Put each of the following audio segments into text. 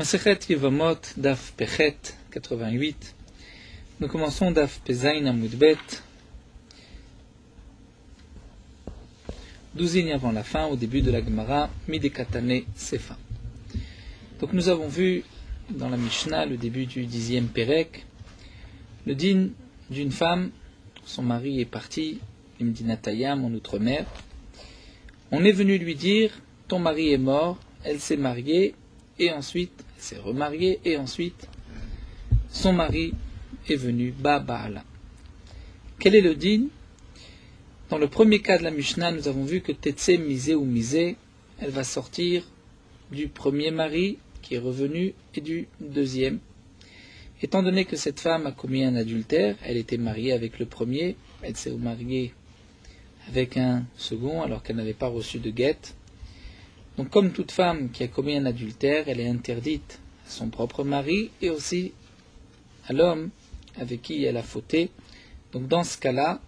Masechet Yevamot, Daf Pechet, 88. Nous commençons Daf Pezain Amud Bet, 12 lignes avant la fin, au début de la Gemara, Midekatane Sefa. Donc nous avons vu dans la Mishnah, le début du 10e Perek, le din d'une femme, son mari est parti, Imdinatayam, en outre-mer. On est venu lui dire, ton mari est mort, elle s'est mariée, et ensuite, elle s'est remariée, et ensuite, son mari est venu, Ba'ala. Quel est le din? Dans le premier cas de la Mishnah, nous avons vu que Tetse misé ou misé, elle va sortir du premier mari qui est revenu et du deuxième. Étant donné que cette femme a commis un adultère, elle était mariée avec le premier, elle s'est remariée avec un second alors qu'elle n'avait pas reçu de guette. Donc comme toute femme qui a commis un adultère, elle est interdite à son propre mari et aussi à l'homme avec qui elle a fauté. Donc dans ce cas-là,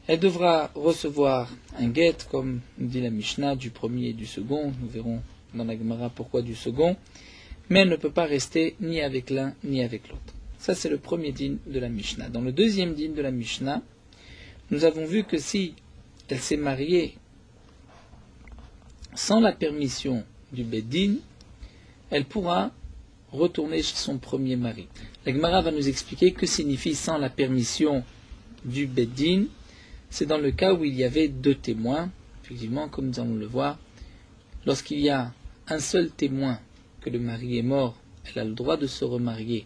elle devra recevoir un guet, comme nous dit la Mishnah, du premier et du second. Nous verrons dans la Gemara pourquoi du second. Mais elle ne peut pas rester ni avec l'un ni avec l'autre. Ça, c'est le premier din de la Mishnah. Dans le deuxième din de la Mishnah, nous avons vu que si elle s'est mariée sans la permission du Beddin, elle pourra retourner chez son premier mari. La Gemara va nous expliquer que signifie sans la permission du Beddin. C'est dans le cas où il y avait deux témoins. Effectivement, comme nous allons le voir, lorsqu'il y a un seul témoin que le mari est mort, elle a le droit de se remarier,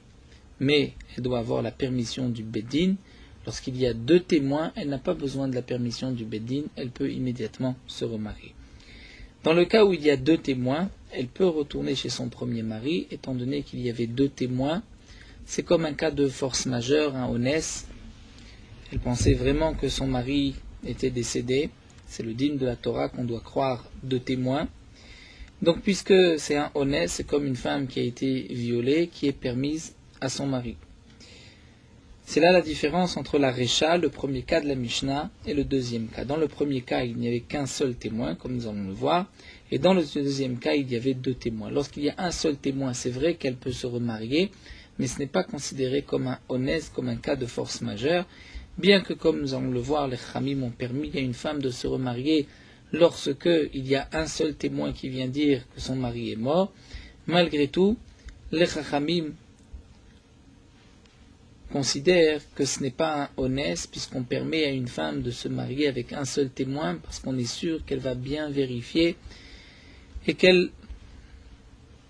mais elle doit avoir la permission du Beddin. Lorsqu'il y a deux témoins, elle n'a pas besoin de la permission du Beddin, elle peut immédiatement se remarier. Dans le cas où il y a deux témoins, elle peut retourner chez son premier mari, étant donné qu'il y avait deux témoins. C'est comme un cas de force majeure, un onès. Elle pensait vraiment que son mari était décédé. C'est le din de la Torah qu'on doit croire deux témoins. Donc puisque c'est un onès, c'est comme une femme qui a été violée, qui est permise à son mari. C'est là la différence entre la Recha, le premier cas de la Mishnah, et le deuxième cas. Dans le premier cas, il n'y avait qu'un seul témoin, comme nous allons le voir, et dans le deuxième cas, il y avait deux témoins. Lorsqu'il y a un seul témoin, c'est vrai qu'elle peut se remarier, mais ce n'est pas considéré comme un onès, comme un cas de force majeure, bien que, comme nous allons le voir, les Khamim ont permis à une femme de se remarier lorsque il y a un seul témoin qui vient dire que son mari est mort. Malgré tout, les Khamim considère que ce n'est pas un onès puisqu'on permet à une femme de se marier avec un seul témoin parce qu'on est sûr qu'elle va bien vérifier et qu'elle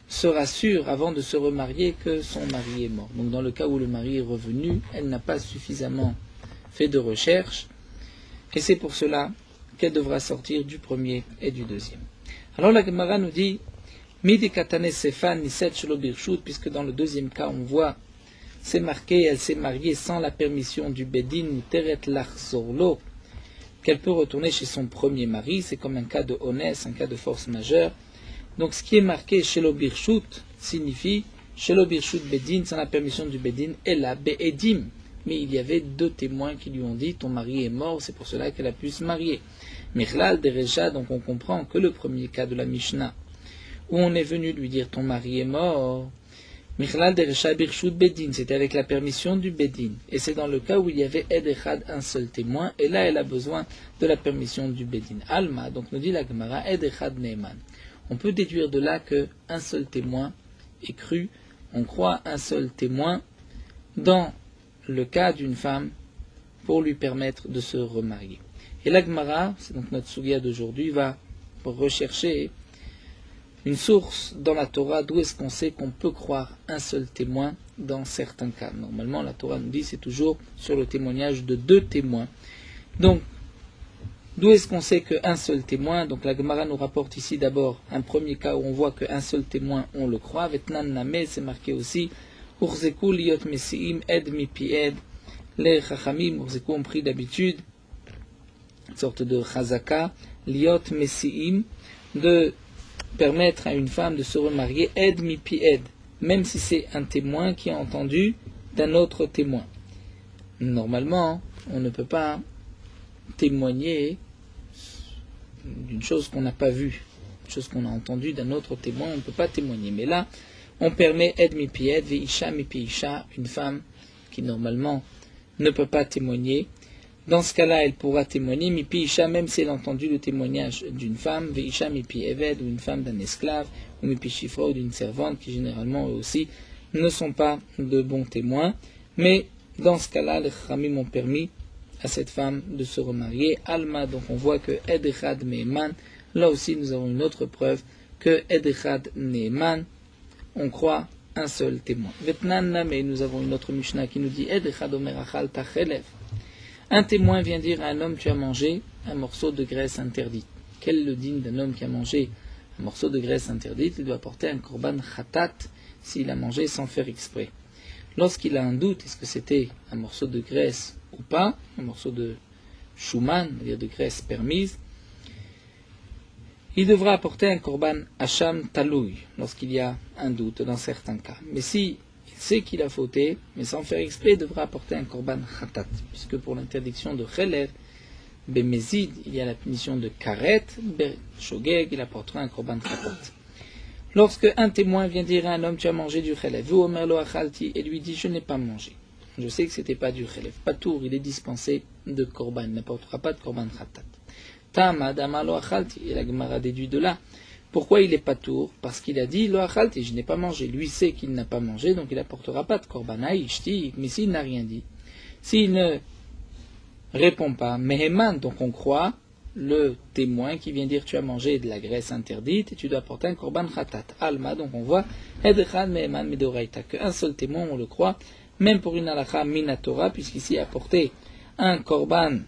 sera sûre avant de se remarier que son mari est mort. Donc dans le cas où le mari est revenu, elle n'a pas suffisamment fait de recherche et c'est pour cela qu'elle devra sortir du premier et du deuxième. Alors la Gemara nous dit Midi katane sefan niset shelo birshut, puisque dans le deuxième cas on voit c'est marqué, elle s'est mariée sans la permission du Beddin, Muteret Lachzorlo, qu'elle peut retourner chez son premier mari. C'est comme un cas de onès, un cas de force majeure. Donc ce qui est marqué chez l'Obirshut signifie chez l'Obirshut Beddin, sans la permission du Beddin, elle a Be'edim. Mais il y avait deux témoins qui lui ont dit ton mari est mort, c'est pour cela qu'elle a pu se marier. Michlal Derecha, donc on comprend que le premier cas de la Mishnah, où on est venu lui dire ton mari est mort, Michlal Derecha Birshut Beddin, c'était avec la permission du Beddin. Et c'est dans le cas où il y avait Ed Echad, un seul témoin, et là elle a besoin de la permission du Beddin. Alma, donc nous dit la Gemara, Ed Echad Neiman. On peut déduire de là qu'un seul témoin est cru. On croit un seul témoin dans le cas d'une femme pour lui permettre de se remarier. Et la Gemara, c'est donc notre sugya d'aujourd'hui, va rechercher une source dans la Torah d'où est-ce qu'on sait qu'on peut croire un seul témoin dans certains cas. Normalement, la Torah nous dit c'est toujours sur le témoignage de deux témoins. Donc, d'où est-ce qu'on sait qu'un seul témoin? Donc la Gemara nous rapporte ici d'abord un premier cas où on voit qu'un seul témoin, on le croit. Vetnan Name, c'est marqué aussi Urzeku liot mesiim ed mipi ed. Les Chachamim, Urzeku ont pris d'habitude une sorte de chazaka, liot mesiim, de permettre à une femme de se remarier ed mipi ed, même si c'est un témoin qui a entendu d'un autre témoin. Normalement, on ne peut pas témoigner d'une chose qu'on n'a pas vue, une chose qu'on a entendue d'un autre témoin, on ne peut pas témoigner. Mais là, on permet Ed mipi Ed, Veisha mipi Isha, une femme qui normalement ne peut pas témoigner. Dans ce cas-là, elle pourra témoigner, mipi Isha, même si elle a entendu le témoignage d'une femme, Veisha mipi Eved, ou une femme d'un esclave, ou mipi Shifra, ou d'une servante, qui généralement eux aussi ne sont pas de bons témoins. Mais dans ce cas-là, les Chachamim ont permis à cette femme de se remarier. Alma, donc on voit que Ed Echad Me'eman, là aussi nous avons une autre preuve que Ed Echad Ne'eman, on croit un seul témoin. Vetnanna, mais nous avons une autre Mishnah qui nous dit Ed Echad Omer Achal Tachelev. Un témoin vient dire à un homme, tu as mangé un morceau de graisse interdite. Quel est le digne d'un homme qui a mangé un morceau de graisse interdite? Il doit apporter un korban khatat s'il a mangé sans faire exprès. Lorsqu'il a un doute, est-ce que c'était un morceau de graisse ou pas, un morceau de shuman, c'est-à-dire de graisse permise, il devra apporter un korban hacham talouy, lorsqu'il y a un doute dans certains cas. Mais si il sait qu'il a fauté, mais sans faire exprès, il devra apporter un korban khatat, puisque pour l'interdiction de chelev, bemezid, il y a la punition de karet, shogeg, il apportera un korban khatat. Lorsque un témoin vient dire à un homme, tu as mangé du chelev, et lui dit, je n'ai pas mangé. Je sais que c'était pas du chelev. Patour, il est dispensé de korban, il n'apportera pas de korban khatat. Tama dama lo achalti, et la Gemara déduit de là. Pourquoi il est patour? Parce qu'il a dit lo achalti, je n'ai pas mangé. Lui sait qu'il n'a pas mangé, donc il n'apportera pas de korban. Aïchti, mais s'il n'a rien dit, s'il ne répond pas, meheman, donc on croit le témoin qui vient dire tu as mangé de la graisse interdite et tu dois apporter un korban khatat. Alma, donc on voit edechad meheman medoraita, qu'un seul témoin on le croit, même pour une halakha minatora, puisqu'ici apporter un korban,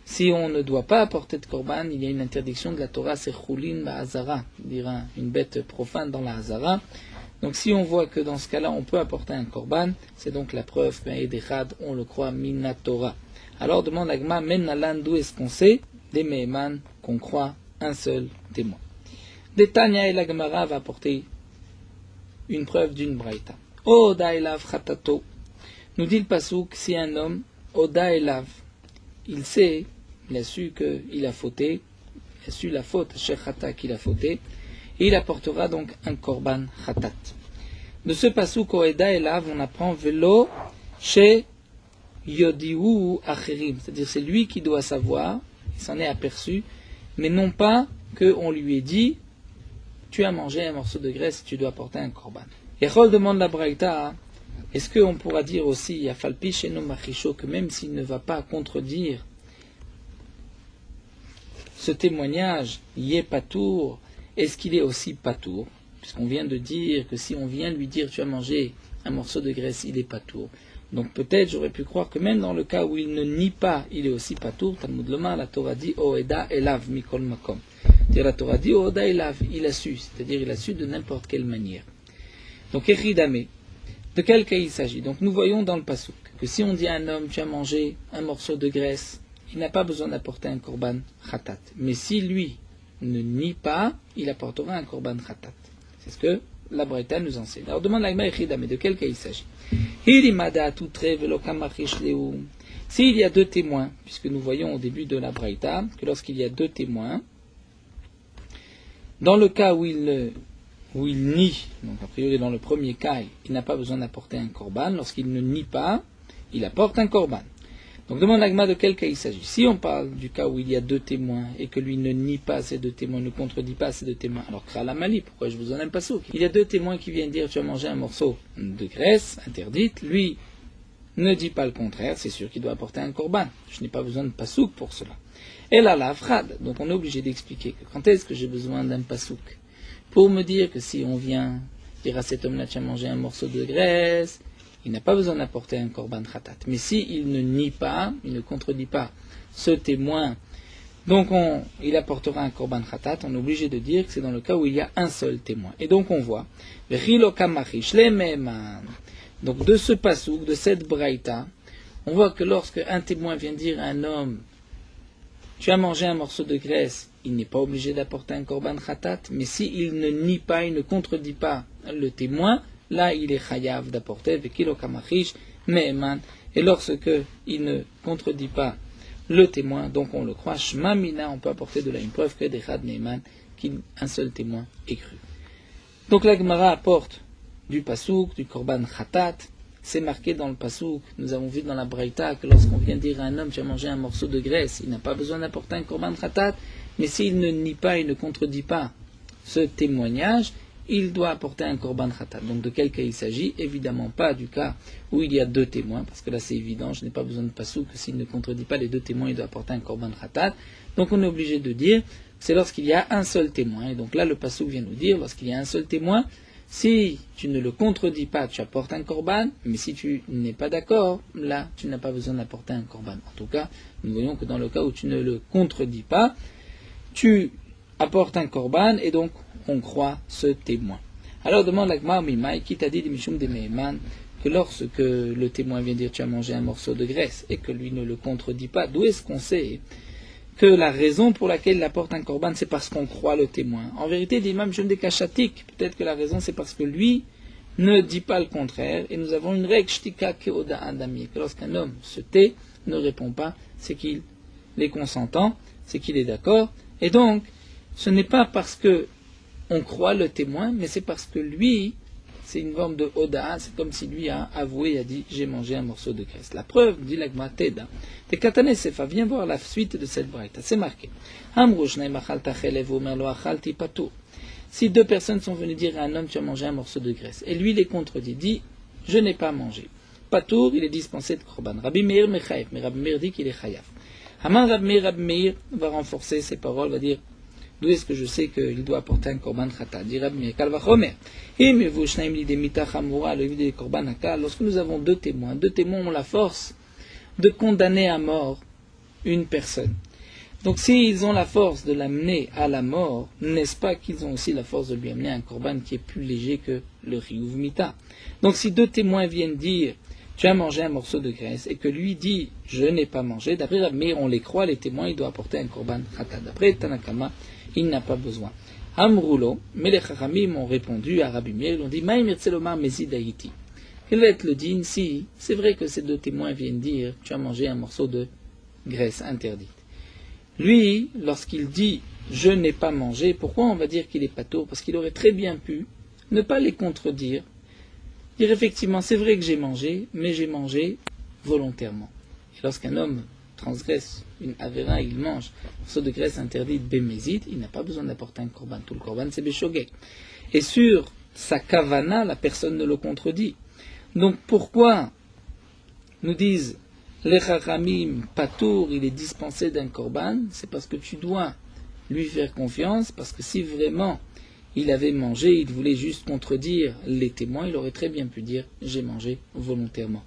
si on ne doit pas apporter de korban, il y a une interdiction de la Torah, c'est chulin ba'azara, dire une bête profane dans la hazara. Donc si on voit que dans ce cas-là on peut apporter un korban, c'est donc la preuve qu'un edechad on le croit minatora. Alors demande à Gma, menalan, d'où est-ce qu'on sait des meheman qu'on croit un seul témoin. Des Tanya et la Gemara va apporter une preuve d'une braïta. Oda elav chatato. Nous dit le pasouk, si un homme, Oda elav, il sait, il a su qu'il a fauté, il a su la faute, shechata qu'il a fauté, et il apportera donc un korban khatat. De ce pasouk, Oda elav, on apprend velo chez Yodiou acherim, c'est-à-dire c'est lui qui doit savoir, il s'en est aperçu, mais non pas qu'on lui ait dit tu as mangé un morceau de graisse, tu dois apporter un korban. Yachol demande la braïta, est-ce qu'on pourra dire aussi Yafalpi sheno machisho, que même s'il ne va pas contredire ce témoignage, yé patour, est-ce qu'il est aussi patour? Puisqu'on vient de dire que si on vient lui dire tu as mangé un morceau de graisse, il est patour. Donc peut-être j'aurais pu croire que même dans le cas où il ne nie pas, il est aussi patour. Talmud Loma, la Torah dit Oeda elav mikol makom. C'est-à-dire la Torah dit Oeda elav, il a su, c'est-à-dire il a su de n'importe quelle manière. Donc Echidame, de quel cas il s'agit? Donc nous voyons dans le pasouk que si on dit à un homme tu as mangé un morceau de graisse, il n'a pas besoin d'apporter un korban khatat. Mais si lui ne nie pas, il apportera un korban khatat. C'est ce que la Braïta nous enseigne. Alors demande l'Agma Echidame, de quel cas il s'agit? S'il y a deux témoins, puisque nous voyons au début de la Braïta que lorsqu'il y a deux témoins, dans le cas où il nie, donc a priori dans le premier cas, il n'a pas besoin d'apporter un korban, lorsqu'il ne nie pas, il apporte un korban. Donc demande l'Agma de quel cas il s'agit. Si on parle du cas où il y a deux témoins et que lui ne nie pas ces deux témoins, ne contredit pas ces deux témoins, alors Kral Amali, pourquoi je vous en aime pas souk? Il y a deux témoins qui viennent dire tu as mangé un morceau de graisse interdite, lui ne dit pas le contraire, c'est sûr qu'il doit apporter un korban. Je n'ai pas besoin de pasouk pour cela. Et là, la frad, donc on est obligé d'expliquer que quand est-ce que j'ai besoin d'un pasouk? Pour me dire que si on vient dire à cet homme-là tu as mangé un morceau de graisse, il n'a pas besoin d'apporter un korban khatat. Mais s'il ne nie pas, il ne contredit pas ce témoin, donc il apportera un korban khatat, on est obligé de dire que c'est dans le cas où il y a un seul témoin. Et donc on voit, donc de ce pasouk, de cette braïta, on voit que lorsque un témoin vient dire à un homme, tu as mangé un morceau de graisse, il n'est pas obligé d'apporter un korban khatat, mais s'il ne nie pas, il ne contredit pas le témoin, là, il est chayav d'apporter vekilo kamachish me'eman. Et lorsque il ne contredit pas le témoin, donc on le croit, shma mina, on peut apporter de là une preuve que dechad me'eman, qu'un seul témoin est cru. Donc la Gemara apporte du pasouk, du korban khatat. C'est marqué dans le pasouk. Nous avons vu dans la braïta que lorsqu'on vient dire à un homme tu as mangé un morceau de graisse, il n'a pas besoin d'apporter un korban khatat, mais s'il ne nie pas et ne contredit pas ce témoignage, il doit apporter un korban khatat. Donc de quel cas il s'agit? Évidemment pas du cas où il y a deux témoins, parce que là c'est évident, je n'ai pas besoin de pasouk, que s'il ne contredit pas les deux témoins, il doit apporter un korban khatat. Donc on est obligé de dire, c'est lorsqu'il y a un seul témoin. Et donc là le pasouk vient nous dire, lorsqu'il y a un seul témoin, si tu ne le contredis pas, tu apportes un korban, mais si tu n'es pas d'accord, là, tu n'as pas besoin d'apporter un korban. En tout cas, nous voyons que dans le cas où tu ne le contredis pas, tu apportes un korban et donc on croit ce témoin. Alors demande la Gemara Mimai, qui t'a dit de Mishum de Meheman, que lorsque le témoin vient dire tu as mangé un morceau de graisse et que lui ne le contredit pas, d'où est-ce qu'on sait que la raison pour laquelle il apporte un korban, c'est parce qu'on croit le témoin? En vérité, l'imam Shem des Kachatik, peut-être que la raison c'est parce que lui ne dit pas le contraire, et nous avons une règle shtika keoda adami, que lorsqu'un homme se tait, ne répond pas, c'est qu'il est consentant, c'est qu'il est d'accord, et donc ce n'est pas parce que on croit le témoin, mais c'est parce que lui, c'est une forme de oda, c'est comme si lui a avoué, a dit j'ai mangé un morceau de graisse. La preuve, dit la Gemara Teda, de Katane Sefa, viens voir la suite de cette braïta, c'est marqué. Si deux personnes sont venues dire à un homme tu as mangé un morceau de graisse, et lui les contredit, dit je n'ai pas mangé. Patour, il est dispensé de korban. Rabbi Meir mechayev, mais Rabbi Meir dit qu'il est chayav. Haman Rabbi Meir va renforcer ses paroles, va dire d'où est-ce que je sais qu'il doit apporter un korban khatat? Dit Rabbi Meir, kal vachomer. Lorsque nous avons deux témoins ont la force de condamner à mort une personne. Donc s'ils ont la force de l'amener à la mort, n'est-ce pas qu'ils ont aussi la force de lui amener un korban qui est plus léger que le riyuv mita? Donc si deux témoins viennent dire tu as mangé un morceau de graisse et que lui dit je n'ai pas mangé, d'après Rabbi Meir on les croit, les témoins, il doit apporter un korban khatat. D'après Tanakama, il n'a pas besoin. Amroulo, mais les Chachamim ont répondu à Rabbi Meir, ils ont dit Maïm Yirtzelomar Mezid Haïti. Quel va être le din si c'est vrai que ces deux témoins viennent dire tu as mangé un morceau de graisse interdite? Lui, lorsqu'il dit je n'ai pas mangé, pourquoi on va dire qu'il est patour? Parce qu'il aurait très bien pu ne pas les contredire, dire effectivement c'est vrai que j'ai mangé, mais j'ai mangé volontairement. Et lorsqu'un homme transgresse une avéra, il mange un morceau de graisse interdite bémézite, il n'a pas besoin d'apporter un korban. Tout le korban c'est béshogeg. Et sur sa kavana, la personne ne le contredit. Donc pourquoi nous disent les chachamim patour, il est dispensé d'un korban? C'est parce que tu dois lui faire confiance, parce que si vraiment il avait mangé, il voulait juste contredire les témoins, il aurait très bien pu dire j'ai mangé volontairement.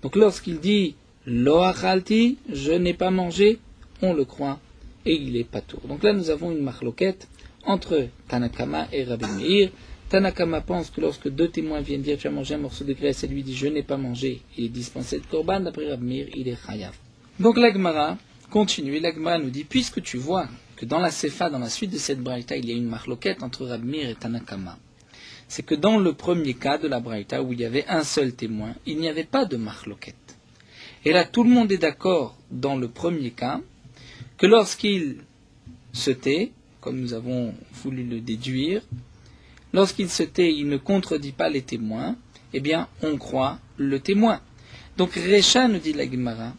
Donc lorsqu'il dit lo achalti, je n'ai pas mangé, on le croit et il est patour. Donc là nous avons une marloquette entre Tanakama et Rabbi Meir. Tanakama pense que lorsque deux témoins viennent dire tu as mangé un morceau de graisse et lui dit je n'ai pas mangé, il est dispensé de korban. D'après Rabbi Meir, il est chayav. Donc la Gemara continue, la Gemara nous dit puisque tu vois que dans la Sefa, dans la suite de cette braïta, il y a une marloquette entre Rabbi Meir et Tanakama, c'est que dans le premier cas de la braïta où il y avait un seul témoin, il n'y avait pas de marloquette. Et là, tout le monde est d'accord dans le premier cas que lorsqu'il se tait, comme nous avons voulu le déduire, lorsqu'il se tait, il ne contredit pas les témoins, eh bien, on croit le témoin. Donc, Recha, nous dit la Gemara,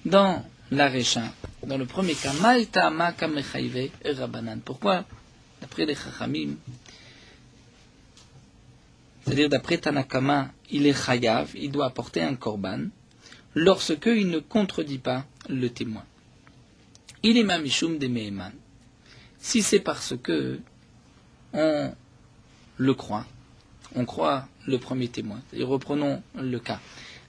dans la Recha, dans le premier cas, Maïtama kamechayve et Rabbanan. Pourquoi, d'après les Chachamim, c'est-à-dire d'après Tanakama, il est chayav, il doit apporter un korban, lorsque il ne contredit pas le témoin. Il est mamishum de Meheman. Si c'est parce que on le croit, on croit le premier témoin. Et reprenons le cas.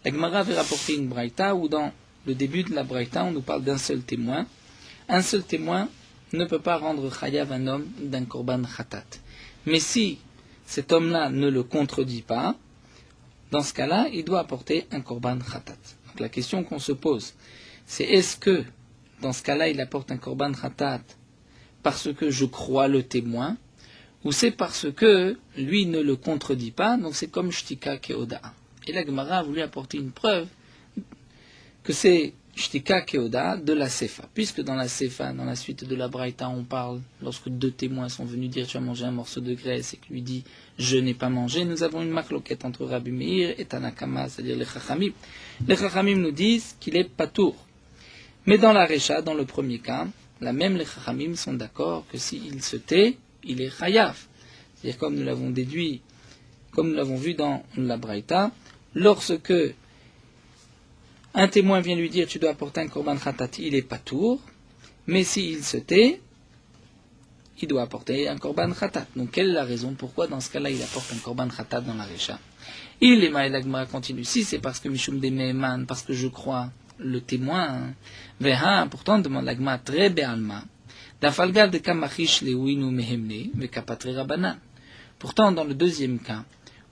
La Gemara avait rapporté une braïta où dans le début de la braïta, on nous parle d'un seul témoin. Un seul témoin ne peut pas rendre chayav un homme d'un korban khatat. Mais si cet homme-là ne le contredit pas, dans ce cas-là, il doit apporter un korban khatat. Donc la question qu'on se pose, c'est est-ce que, dans ce cas-là, il apporte un korban khatat parce que je crois le témoin, ou c'est parce que lui ne le contredit pas, donc c'est comme shtika keoda. Et la Gemara a voulu apporter une preuve que c'est Shtika Keoda de la Sefa. Puisque dans la Sefa, dans la suite de la Braïta, on parle, lorsque deux témoins sont venus dire tu as mangé un morceau de graisse et que lui dit je n'ai pas mangé, nous avons une marloquette entre Rabbi Meir et Tanakama, c'est-à-dire les Chachamim. Les Chachamim nous disent qu'il est patour. Mais dans la Recha, dans le premier cas, là même les Chachamim sont d'accord que s'il se tait, il est chayav. C'est-à-dire comme nous l'avons déduit, comme nous l'avons vu dans la Braïta, lorsque un témoin vient lui dire tu dois apporter un korban khatat, il est patour, mais s'il se tait, il doit apporter un korban khatat. Donc quelle est la raison pourquoi dans ce cas-là il apporte un korban khatat dans la Recha? Il est Maïlagma continue. Si c'est parce que Mishum de Meheman, parce que je crois le témoin, Veha, pourtant demande l'agma très béalma, d'afalgal de kamachish lewinu mehemne, vekapatre rabanan. Pourtant dans le deuxième cas,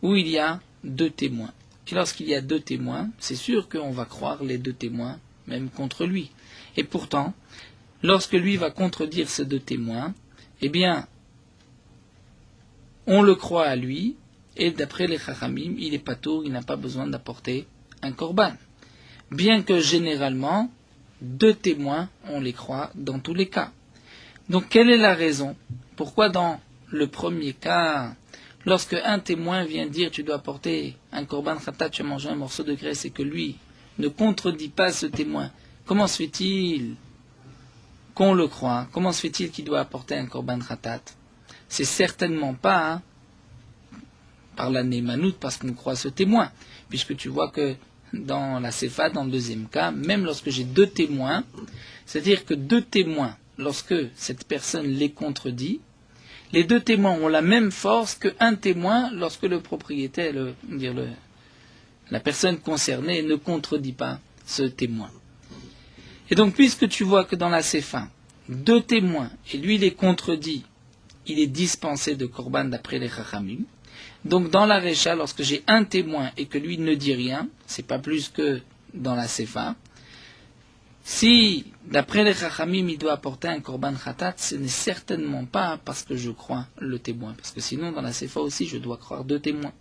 où il y a deux témoins, et lorsqu'il y a deux témoins, c'est sûr qu'on va croire les deux témoins, même contre lui. Et pourtant, lorsque lui va contredire ces deux témoins, eh bien, on le croit à lui, et d'après les Chachamim, il est patour, il n'a pas besoin d'apporter un korban. Bien que généralement, deux témoins, on les croit dans tous les cas. Donc, quelle est la raison? Pourquoi dans le premier cas, lorsque un témoin vient dire tu dois apporter un korban khatat, tu as mangé un morceau de graisse, et que lui ne contredit pas ce témoin, comment se fait-il qu'on le croit? Comment se fait-il qu'il doit apporter un korban khatat? C'est certainement pas par la némanout, parce qu'on croit ce témoin, puisque tu vois que dans la Sefa, dans le deuxième cas, même lorsque j'ai deux témoins, c'est-à-dire que deux témoins, lorsque cette personne les contredit, les deux témoins ont la même force qu'un témoin lorsque le propriétaire, la personne concernée ne contredit pas ce témoin. Et donc, puisque tu vois que dans la Sefa, deux témoins, et lui les contredit, il est dispensé de korban d'après les Chachamim. Donc dans la Recha, lorsque j'ai un témoin et que lui ne dit rien, c'est pas plus que dans la Sefa. Si, d'après les Chachamim, il doit apporter un korban khatat, ce n'est certainement pas parce que je crois le témoin. Parce que sinon, dans la Sefa aussi, je dois croire deux témoins.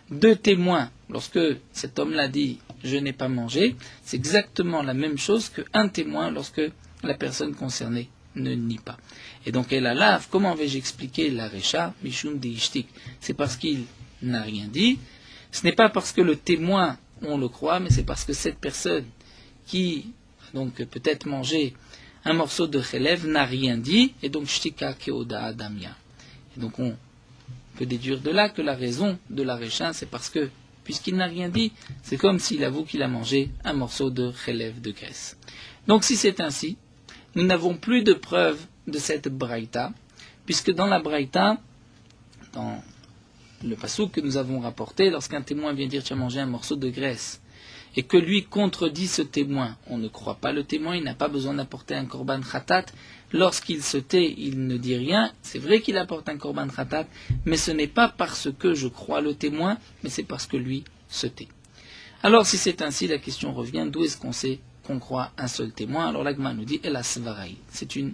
Deux témoins, lorsque cet homme-là dit « je n'ai pas mangé », c'est exactement la même chose qu'un témoin lorsque la personne concernée ne nie pas. Et donc, elle a lave, comment vais-je expliquer la Recha, Mishum de Ishtik? C'est parce qu'il n'a rien dit. Ce n'est pas parce que le témoin, on le croit, mais c'est parce que cette personne qui, donc, peut-être mangé un morceau de chelev, n'a rien dit, et donc, Shtika Keoda Adamia. Et donc, on peut déduire de là que la raison de la Recha, c'est parce que, puisqu'il n'a rien dit, c'est comme s'il avoue qu'il a mangé un morceau de chelev de graisse. Donc, si c'est ainsi, nous n'avons plus de preuves de cette braïta, puisque dans la braïta, dans le passouk que nous avons rapporté, lorsqu'un témoin vient dire tu as mangé un morceau de graisse, et que lui contredit ce témoin, on ne croit pas le témoin, il n'a pas besoin d'apporter un korban khatat, lorsqu'il se tait, il ne dit rien, c'est vrai qu'il apporte un korban khatat, mais ce n'est pas parce que je crois le témoin, mais c'est parce que lui se tait. Alors si c'est ainsi, la question revient, d'où est-ce qu'on sait qu'on croit un seul témoin? Alors l'Agma nous dit, et la svaraï, c'est une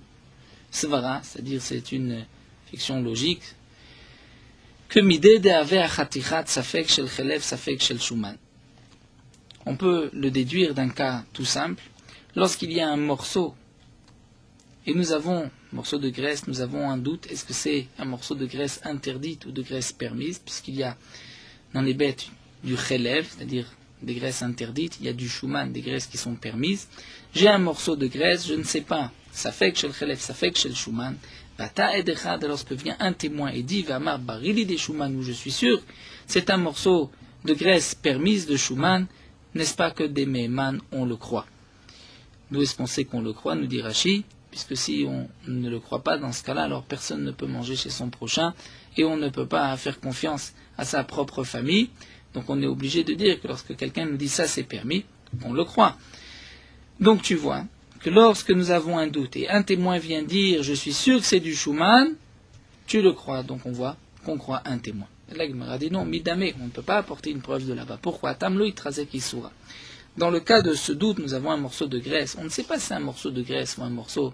svara, c'est-à-dire c'est une fiction logique, que midé de ave achatichat safek shel chelev safek shel shuman. On peut le déduire d'un cas tout simple, lorsqu'il y a un morceau, et nous avons un morceau de graisse, nous avons un doute, est-ce que c'est un morceau de graisse interdite ou de graisse permise, puisqu'il y a dans les bêtes du chelev, c'est-à-dire des graisses interdites, il y a du shuman, des graisses qui sont permises. J'ai un morceau de graisse, je ne sais pas, ça fait que chez le chelev, ça fait que chez le shuman. Bata edechad, lorsque vient un témoin et dit, Vamar barili des shuman, où je suis sûr, c'est un morceau de graisse permise de shuman, n'est-ce pas que des meheman, on le croit. D'où est-ce qu'on sait qu'on le croit, nous dit Rashi, puisque si on ne le croit pas dans ce cas-là, alors personne ne peut manger chez son prochain, et on ne peut pas faire confiance à sa propre famille. Donc on est obligé de dire que lorsque quelqu'un nous dit ça c'est permis, on le croit. Donc tu vois que lorsque nous avons un doute et un témoin vient dire je suis sûr que c'est du shuman, tu le crois. Donc on voit qu'on croit un témoin. Et là il m'a dit non, midame, on ne peut pas apporter une preuve de là-bas. Pourquoi? Tamlo itrazek isura. Dans le cas de ce doute, nous avons un morceau de graisse. On ne sait pas si c'est un morceau de graisse ou un morceau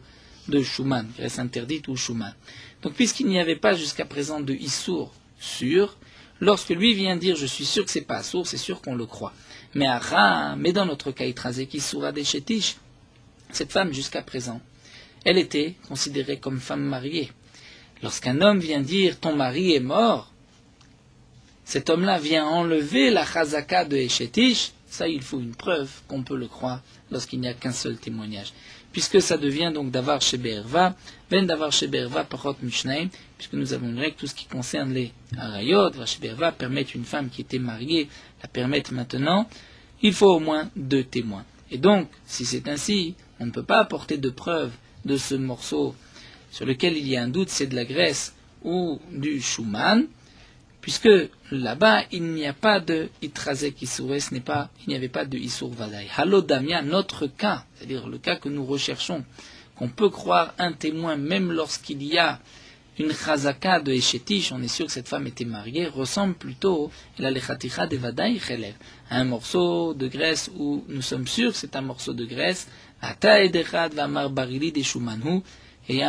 de shuman, graisse interdite ou shuman. Donc puisqu'il n'y avait pas jusqu'à présent de issour sûr, lorsque lui vient dire je suis sûr que c'est pas assour, c'est sûr qu'on le croit. Mais dans notre cas, Itrazek Issoura des Chétish, cette femme jusqu'à présent, elle était considérée comme femme mariée. Lorsqu'un homme vient dire ton mari est mort, cet homme-là vient enlever la chazaka de Eshetish, ça il faut une preuve qu'on peut le croire lorsqu'il n'y a qu'un seul témoignage. Puisque ça devient donc d'avar chez Be'erva, ben d'avar chez Be'erva parot mishnaim, puisque nous avons une règle, tout ce qui concerne les harayot, d'avar chez Be'erva, permettre une femme qui était mariée, la permettre maintenant, il faut au moins 2 témoins. Et donc, si c'est ainsi, on ne peut pas apporter de preuve de ce morceau sur lequel il y a un doute, c'est de la graisse ou du shuman, puisque là-bas, il n'y a pas de itrazek issouré, il n'y avait pas de issour vadaï. Halodamia, notre cas, c'est-à-dire le cas que nous recherchons, qu'on peut croire un témoin même lorsqu'il y a une chazaka de Eshetish, on est sûr que cette femme était mariée, ressemble plutôt à un morceau de graisse où nous sommes sûrs que c'est un morceau de graisse, et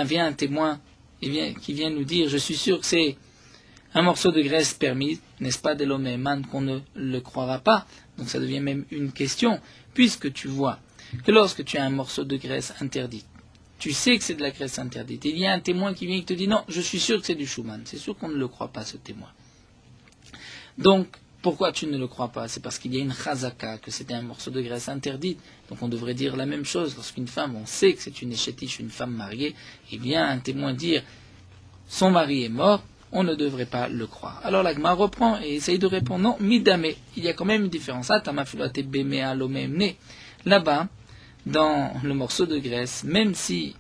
vient un témoin qui vient nous dire, je suis sûr que c'est un morceau de graisse permis, n'est-ce pas, de l'homme éman qu'on ne le croira pas. Donc ça devient même une question, puisque tu vois que lorsque tu as un morceau de graisse interdit, tu sais que c'est de la graisse interdite, il y a un témoin qui vient et qui te dit non, je suis sûr que c'est du shuman, c'est sûr qu'on ne le croit pas ce témoin. Donc, pourquoi tu ne le crois pas? C'est parce qu'il y a une chazaka, que c'était un morceau de graisse interdite. Donc on devrait dire la même chose. Lorsqu'une femme, on sait que c'est une échetiche, une femme mariée, et vient un témoin dire son mari est mort, on ne devrait pas le croire. Alors la Gemara reprend et essaye de répondre non, midame. Il y a quand même une différence. Là-bas, dans le morceau de graisse, même si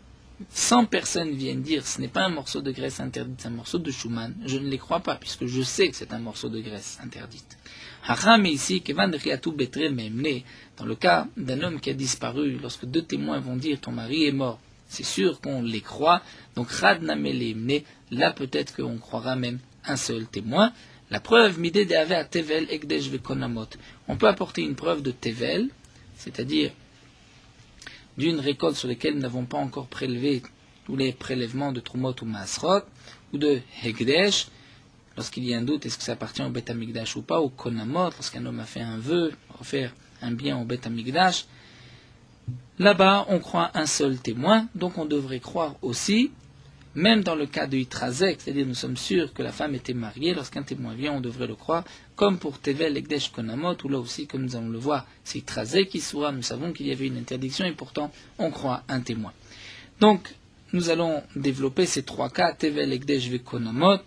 100 personnes viennent dire ce n'est pas un morceau de graisse interdite, c'est un morceau de shuman, je ne les crois pas, puisque je sais que c'est un morceau de graisse interdite. Hacham ici, dans le cas d'un homme qui a disparu, lorsque 2 témoins vont dire ton mari est mort, c'est sûr qu'on les croit, donc là peut-être qu'on croira même un seul témoin. La preuve, midé de ave tevel ekdesh vekonamot. On peut apporter une preuve de tevel, c'est-à-dire d'une récolte sur laquelle nous n'avons pas encore prélevé tous les prélèvements de Trumot ou Masrot, ou de Hekdesh, lorsqu'il y a un doute, est-ce que ça appartient au Bet Hamikdash ou pas, ou Konamot, lorsqu'un homme a fait un vœu, refaire un bien au Bet Hamikdash. Là-bas, on croit un seul témoin, donc on devrait croire aussi, même dans le cas de Itrazek, c'est-à-dire nous sommes sûrs que la femme était mariée, lorsqu'un témoin vient, on devrait le croire, comme pour Tevel, Ekdesh, Konamot, où là aussi, comme nous allons le voir, c'est Itrazek qui soit, nous savons qu'il y avait une interdiction, et pourtant, on croit un témoin. Donc, nous allons développer ces 3 cas, Tevel, Ekdesh, Konamot,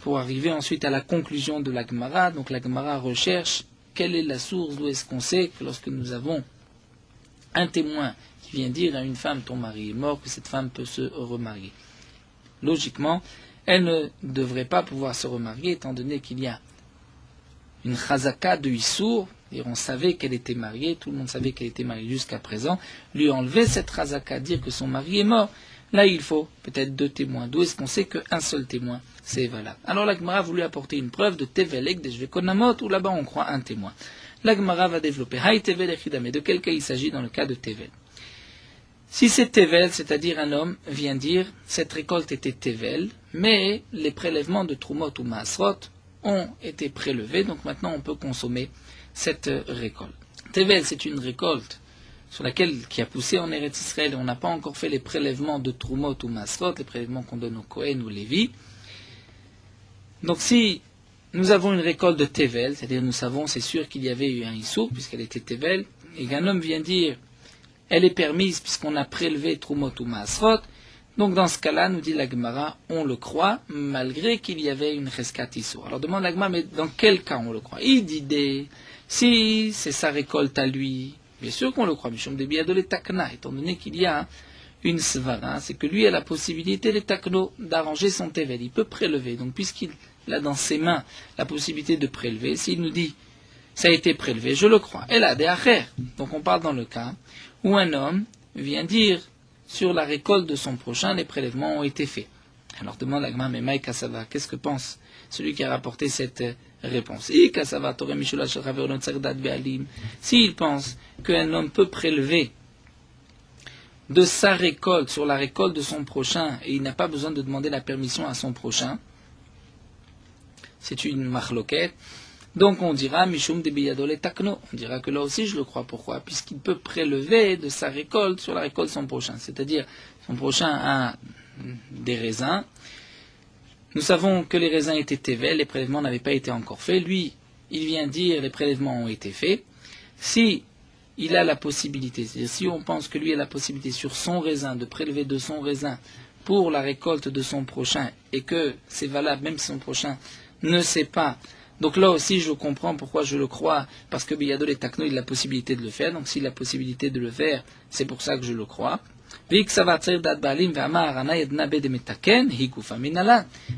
pour arriver ensuite à la conclusion de la Gemara. Donc la Gemara recherche quelle est la source, d'où est-ce qu'on sait que lorsque nous avons un témoin qui vient dire à une femme ton mari est mort, que cette femme peut se remarier. Logiquement, elle ne devrait pas pouvoir se remarier étant donné qu'il y a une chazaka de Issour, et on savait qu'elle était mariée, tout le monde savait qu'elle était mariée jusqu'à présent, lui enlever cette chazaka, dire que son mari est mort, là il faut peut-être 2 témoins. D'où est-ce qu'on sait qu'un seul témoin, c'est valable? Alors la Gemara a voulu apporter une preuve de Tevelek, de Jvekonamot, où là-bas on croit un témoin. La Gemara va développer Haï Tevel Echidame. De quel cas il s'agit dans le cas de Tevel? Si c'est Tevel, c'est-à-dire un homme vient dire cette récolte était Tevel, mais les prélèvements de Trumot ou Masrot ont été prélevés, donc maintenant on peut consommer cette récolte. Tevel, c'est une récolte sur laquelle qui a poussé en Eretz Israël et on n'a pas encore fait les prélèvements de Trumot ou Masrot, les prélèvements qu'on donne au Kohen ou Lévi. Donc si nous avons une récolte de Tevel, c'est-à-dire nous savons, c'est sûr qu'il y avait eu un Issour, puisqu'elle était Tevel, et qu'un homme vient dire, elle est permise puisqu'on a prélevé Trumot ou Masrot, donc dans ce cas-là, nous dit la Gemara, on le croit, malgré qu'il y avait une Cheskat Issour. Alors demande la Gemara, mais dans quel cas on le croit? Il dit, si c'est sa récolte à lui, bien sûr qu'on le croit, Mishum de Biadol Takna, étant donné qu'il y a une svara, c'est que lui a la possibilité, les takno, d'arranger son Tevel, il peut prélever, donc puisqu'il a dans ses mains la possibilité de prélever, s'il nous dit ça a été prélevé, je le crois. Elle a des achères. Donc on parle dans le cas où un homme vient dire sur la récolte de son prochain, les prélèvements ont été faits. Alors demande la Gemara, mais Maï Kassava, qu'est-ce que pense celui qui a rapporté cette réponse? S'il pense qu'un homme peut prélever de sa récolte sur la récolte de son prochain et il n'a pas besoin de demander la permission à son prochain, c'est une machloket. Donc on dira Mishum de Biyadol et Takno. On dira que là aussi je le crois. Pourquoi? Puisqu'il peut prélever de sa récolte sur la récolte de son prochain. C'est-à-dire, son prochain a des raisins. Nous savons que les raisins étaient tével, les prélèvements n'avaient pas été encore faits. Lui, il vient dire les prélèvements ont été faits. Si il a la possibilité, c'est-à-dire si on pense que lui a la possibilité sur son raisin de prélever de son raisin pour la récolte de son prochain et que c'est valable même si son prochain ne sait pas. Donc là aussi, je comprends pourquoi je le crois, parce que Biyadol et Takno, il a la possibilité de le faire. Donc s'il a la possibilité de le faire, c'est pour ça que je le crois.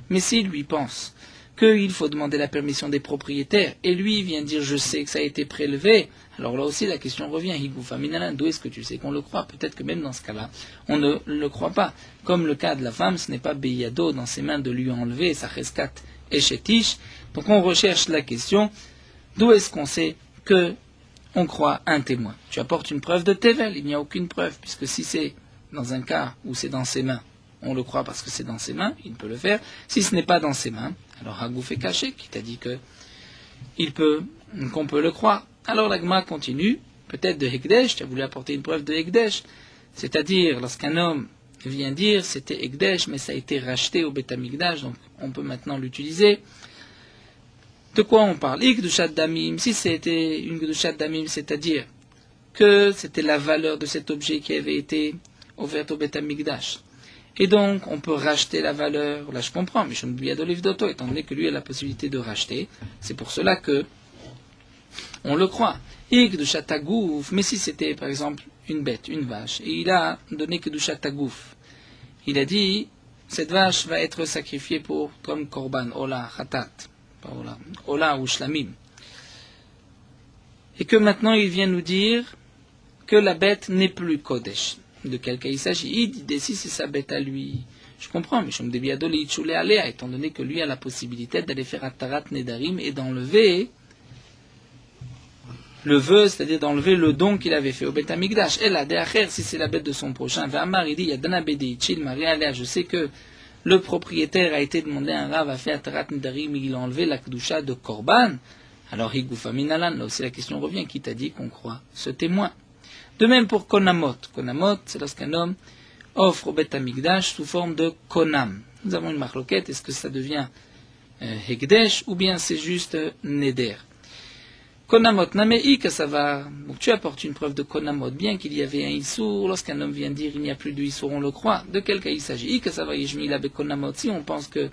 Mais s'il lui pense qu'il faut demander la permission des propriétaires, et lui vient dire je sais que ça a été prélevé, alors là aussi la question revient, d'où est-ce que tu sais qu'on le croit? Peut-être que même dans ce cas-là, on ne le croit pas. Comme le cas de la femme, ce n'est pas Biyado dans ses mains de lui enlever sa cheskat et chétiche. Donc on recherche la question, d'où est-ce qu'on sait que on croit un témoin? Tu apportes une preuve de Tevel, il n'y a aucune preuve, puisque si c'est dans un cas où c'est dans ses mains, on le croit parce que c'est dans ses mains, il peut le faire. Si ce n'est pas dans ses mains, alors Hagouf est caché, qui t'a dit qu'on peut le croire. Alors la Gemara continue, peut-être de Hekdesh, tu as voulu apporter une preuve de Hekdesh, c'est-à-dire lorsqu'un homme vient dire c'était Hekdesh, mais ça a été racheté au Beth Amikdash, donc on peut maintenant l'utiliser. De quoi on parle? Ikdushat Damim, si c'était une Ikdushat Damim, c'est-à-dire que c'était la valeur de cet objet qui avait été offert au Beth Amikdash. Et donc, on peut racheter la valeur. Là, je comprends, mais Mishum Biyadol Doto, étant donné que lui a la possibilité de racheter, c'est pour cela que on le croit. Ikdushat Tagouf, mais si c'était, par exemple, une bête, une vache, et il a donné Ikdushat Tagouf, il a dit, cette vache va être sacrifiée comme Korban, Ola, Khatat, Ola ou Shlamim. Et que maintenant, il vient nous dire que la bête n'est plus Kodesh. De quel cas il s'agit? Il dit si c'est sa bête à lui. Je comprends, mais Shom Debiado li Itchoule Alea, étant donné que lui a la possibilité d'aller faire Atarat Nedarim et d'enlever le vœu, c'est-à-dire d'enlever le don qu'il avait fait au Beth Amikdash. Et là, derrière, si c'est la bête de son prochain, Vamar, il dit Yadana Bede Itchil Maria Alea, je sais que le propriétaire a été demandé à un Rav à faire Atarat Nedarim et il a enlevé la Kedusha de Korban. Alors, Higoufa Minalan, là aussi la question revient, qui t'a dit qu'on croit ce témoin? De même pour Konamot. Konamot, c'est lorsqu'un homme offre au Beth Amikdash sous forme de Konam. Nous avons une marloquette, est-ce que ça devient Hekdesh ou bien c'est juste Neder? Konamot, Namei Kasavar. Donc tu apportes une preuve de Konamot, bien qu'il y avait un Issour. Lorsqu'un homme vient dire il n'y a plus de Issour, on le croit. De quel cas il s'agit? Kasavar Yeshmila be Konamot. Si on pense que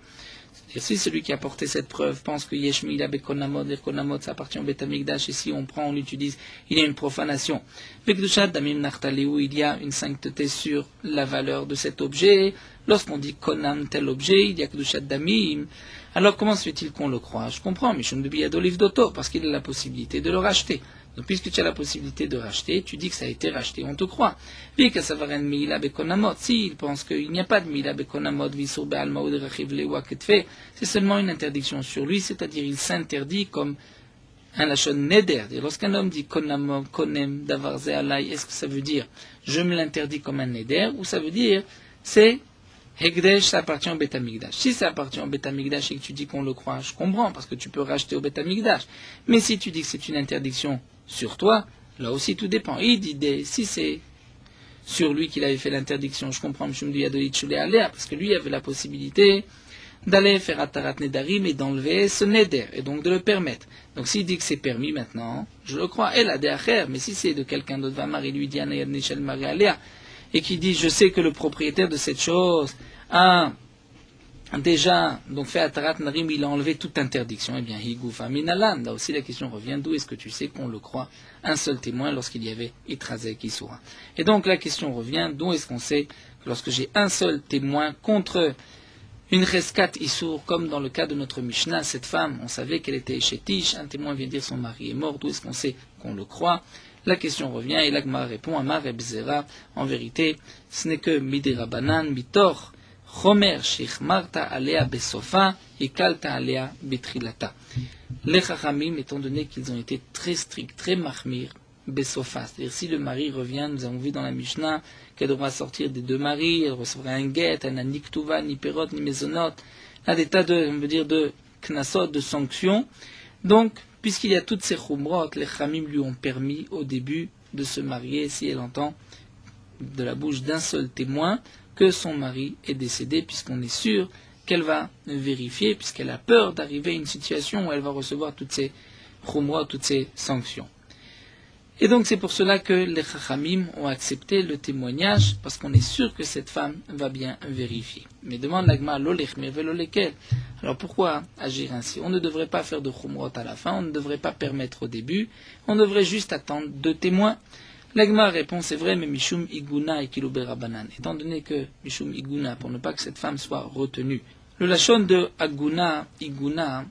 si celui qui a apporté cette preuve pense que Yeshmila be Konamot, les Konamot, ça appartient au Beth Amikdash, et si on prend, on l'utilise, il y a une profanation. Vekdushat Damim Nachtaliou, il y a une sainteté sur la valeur de cet objet. Lorsqu'on dit Konam, tel objet, il y a Kdushat Damim. Alors comment se fait-il qu'on le croit? Je comprends, mais Shon de Biyado Livdoto, parce qu'il a la possibilité de le racheter. Donc puisque tu as la possibilité de racheter, tu dis que ça a été racheté, on te croit. S'il pense qu'il n'y a pas de Mila Bekonamot, Visur Be'alma ou de Rachiv Lewa Ketfe, c'est seulement une interdiction sur lui, c'est-à-dire il s'interdit comme un lachon neder. Lorsqu'un homme dit Konamot, Konem, Davar Ze'alai, est-ce que ça veut dire je me l'interdis comme un neder, ou ça veut dire c'est Hekdesh, ça appartient au Beth Amikdash. Si ça appartient au Beth Amikdash et que tu dis qu'on le croit, je comprends, parce que tu peux racheter au Beth Amikdash. Mais si tu dis que c'est une interdiction sur toi, là aussi tout dépend. Il dit, si c'est sur lui qu'il avait fait l'interdiction, je comprends, parce que lui avait la possibilité d'aller faire Atarat Nedarim et d'enlever ce Neder, et donc de le permettre. Donc s'il dit que c'est permis maintenant, je le crois. Et là, derrière, mais si c'est de quelqu'un d'autre, Vamar, il lui dit, Anayad Nishel Maria et qui dit, je sais que le propriétaire de cette chose a déjà donc fait Atarat Narim, il a enlevé toute interdiction, eh bien, Higoufa Minalan, là aussi la question revient, d'où est-ce que tu sais qu'on le croit un seul témoin lorsqu'il y avait Itrazek Issoura? Et donc la question revient, d'où est-ce qu'on sait que lorsque j'ai un seul témoin contre une reskat Issour, comme dans le cas de notre Mishnah, cette femme, on savait qu'elle était chétiche, un témoin vient dire son mari est mort, d'où est-ce qu'on sait qu'on le croit? La question revient, et l'Agma répond, Amar Ebzera, en vérité, ce n'est que Midirabanan, Mitor, Chomer, Shechmarta, Alea, Besofa, et Kalta, Alea, Betrilata. Les Chachamim, étant donné qu'ils ont été très stricts, très mahmir, Besofa, c'est-à-dire si le mari revient, nous avons vu dans la Mishnah qu'elle devra sortir des deux maris, elle recevra un guet, elle n'a ni Ktuva, ni Perot, ni Mezonot, là des tas de, on veut dire, de knasot, de sanctions. Donc, puisqu'il y a toutes ces khumrot, les Khamim lui ont permis au début de se marier si elle entend de la bouche d'un seul témoin que son mari est décédé, puisqu'on est sûr qu'elle va vérifier, puisqu'elle a peur d'arriver à une situation où elle va recevoir toutes ces khumrot, toutes ces sanctions. Et donc c'est pour cela que les Chachamim ont accepté le témoignage, parce qu'on est sûr que cette femme va bien vérifier. Mais demande l'agma l'olechmer velolekel. Alors pourquoi agir ainsi? On ne devrait pas faire de khumrot à la fin, on ne devrait pas permettre au début, on devrait juste attendre 2 témoins. L'agma répond, c'est vrai, mais Mishum Iguna et Kilobe Rabbanan. Étant donné que Mishum Iguna, pour ne pas que cette femme soit retenue. Le lachon de Aguna, Iguna,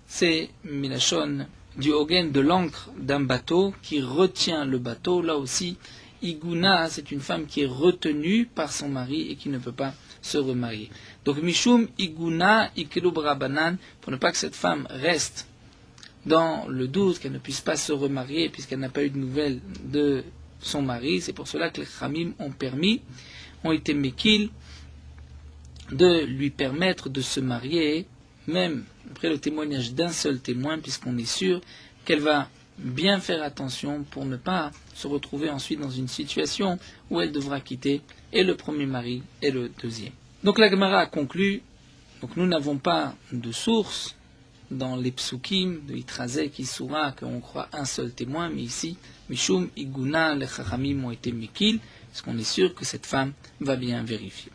c'est Milachon du hogen, de l'ancre d'un bateau qui retient le bateau. Là aussi, Iguna, c'est une femme qui est retenue par son mari et qui ne peut pas se remarier. Donc, Mishum Iguna Ikelub Rabbanan, pour ne pas que cette femme reste dans le doute, qu'elle ne puisse pas se remarier puisqu'elle n'a pas eu de nouvelles de son mari, c'est pour cela que les Khamim ont été mekil, de lui permettre de se marier, même après le témoignage d'un seul témoin, puisqu'on est sûr qu'elle va bien faire attention pour ne pas se retrouver ensuite dans une situation où elle devra quitter et le premier mari et le deuxième. Donc la Gemara a conclu, donc nous n'avons pas de source dans les psukim de Itrazek, Isura, qu'on croit un seul témoin, mais ici, Mishum, Iguna, les Chachamim ont été mekil, parce qu'on est sûr que cette femme va bien vérifier.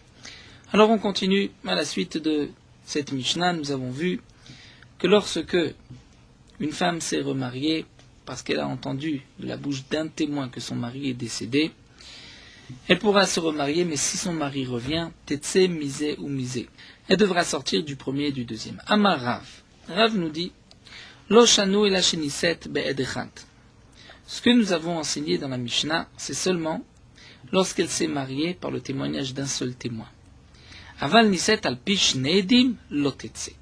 Alors on continue à la suite de cette Mishnah. Nous avons vu que lorsque une femme s'est remariée parce qu'elle a entendu de la bouche d'un témoin que son mari est décédé, elle pourra se remarier, mais si son mari revient, tetse, misé ou misé, elle devra sortir du premier et du deuxième. Amar Rav. Rav nous dit, Lo shanu ela sheniset be'edechat. Ce que nous avons enseigné dans la Mishnah, c'est seulement lorsqu'elle s'est mariée par le témoignage d'un seul témoin. Aval niset al pish needim lo tetse.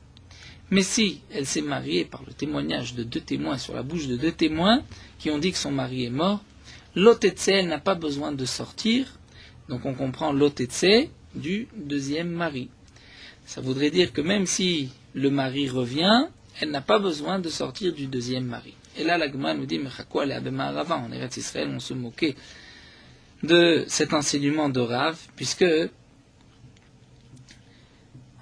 Mais si elle s'est mariée par le témoignage de 2 témoins, sur la bouche de 2 témoins qui ont dit que son mari est mort, l'otetse, elle n'a pas besoin de sortir. Donc on comprend l'otetse du deuxième mari. Ça voudrait dire que même si le mari revient, elle n'a pas besoin de sortir du deuxième mari. Et là, la Gemara nous dit, mais chakwa le abema rava, en Eretz Israël, on se moquait de cet enseignement de Rav, puisque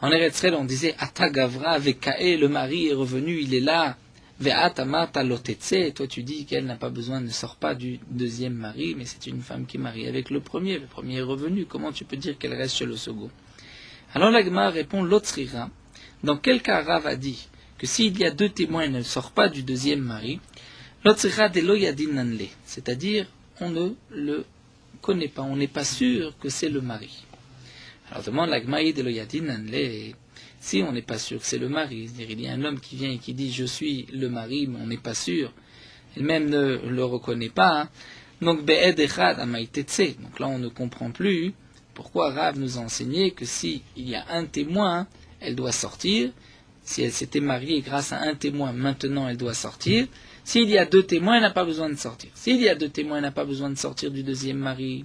en Eretz Israël, on disait Ata Gavra avec Kae, le mari est revenu, il est là. Ve'at amata lotetse, et toi tu dis qu'elle n'a pas besoin, ne sort pas du deuxième mari, mais c'est une femme qui est mariée avec le premier est revenu, comment tu peux dire qu'elle reste chez le second? Alors la Gemara répond Lotsrira. Dans quel cas Rav a dit que s'il y a 2 témoins, elle ne sort pas du deuxième mari, Lotsrira de loyadin nanle, c'est-à-dire on ne le connaît pas, on n'est pas sûr que c'est le mari. Alors demande la Gemara de loyadin nanle, si on n'est pas sûr que c'est le mari, c'est-à-dire il y a un homme qui vient et qui dit je suis le mari, mais on n'est pas sûr, elle-même ne le reconnaît pas, hein. Donc be'ed echad amaitetse, donc là on ne comprend plus pourquoi Rav nous a enseigné que si il y a un témoin, elle doit sortir. Si elle s'était mariée grâce à un témoin, maintenant elle doit sortir. S'il y a 2 témoins, elle n'a pas besoin de sortir. S'il y a 2 témoins, elle n'a pas besoin de sortir du deuxième mari,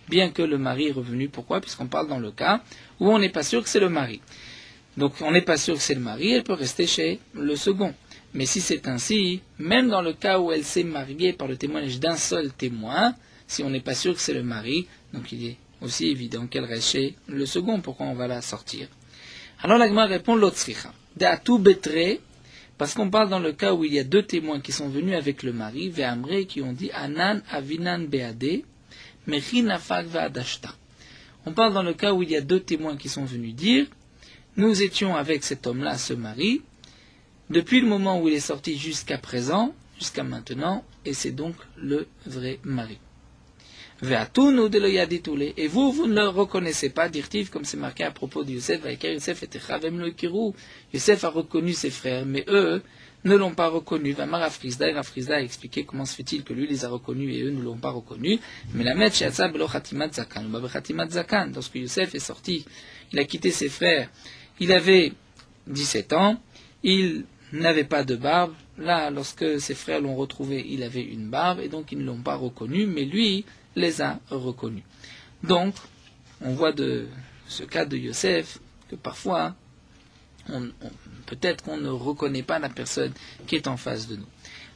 bien que le mari est revenu. Pourquoi? Puisqu'on parle dans le cas où on n'est pas sûr que c'est le mari. Donc on n'est pas sûr que c'est le mari, elle peut rester chez le second. Mais si c'est ainsi, même dans le cas où elle s'est mariée par le témoignage d'un seul témoin, si on n'est pas sûr que c'est le mari, donc il est aussi évident qu'elle reste chez le second. Pourquoi on va la sortir? Alors la Gemara répond Lotzricha. De'atu betre, parce qu'on parle dans le cas où il y a 2 témoins qui sont venus avec le mari, ve'amre, qui ont dit Anan avinan beade, mechinafag ve'adashta. On parle dans le cas où il y a 2 témoins qui sont venus dire nous étions avec cet homme-là, ce mari, depuis le moment où il est sorti jusqu'à présent, jusqu'à maintenant, et c'est donc le vrai mari. Et vous, vous ne le reconnaissez pas, dirent-ils, comme c'est marqué à propos de Yosef, Yosef a reconnu ses frères, mais eux ne l'ont pas reconnu. Rafrizda a expliqué comment se fait-il que lui les a reconnus et eux ne l'ont pas reconnu. Mais la maître lorsque Yosef est sorti, il a quitté ses frères, il avait 17 ans, il n'avait pas de barbe. Là, lorsque ses frères l'ont retrouvé, il avait une barbe, et donc ils ne l'ont pas reconnu, mais lui les a reconnus. Donc, on voit de ce cas de Yosef que parfois, peut-être qu'on ne reconnaît pas la personne qui est en face de nous.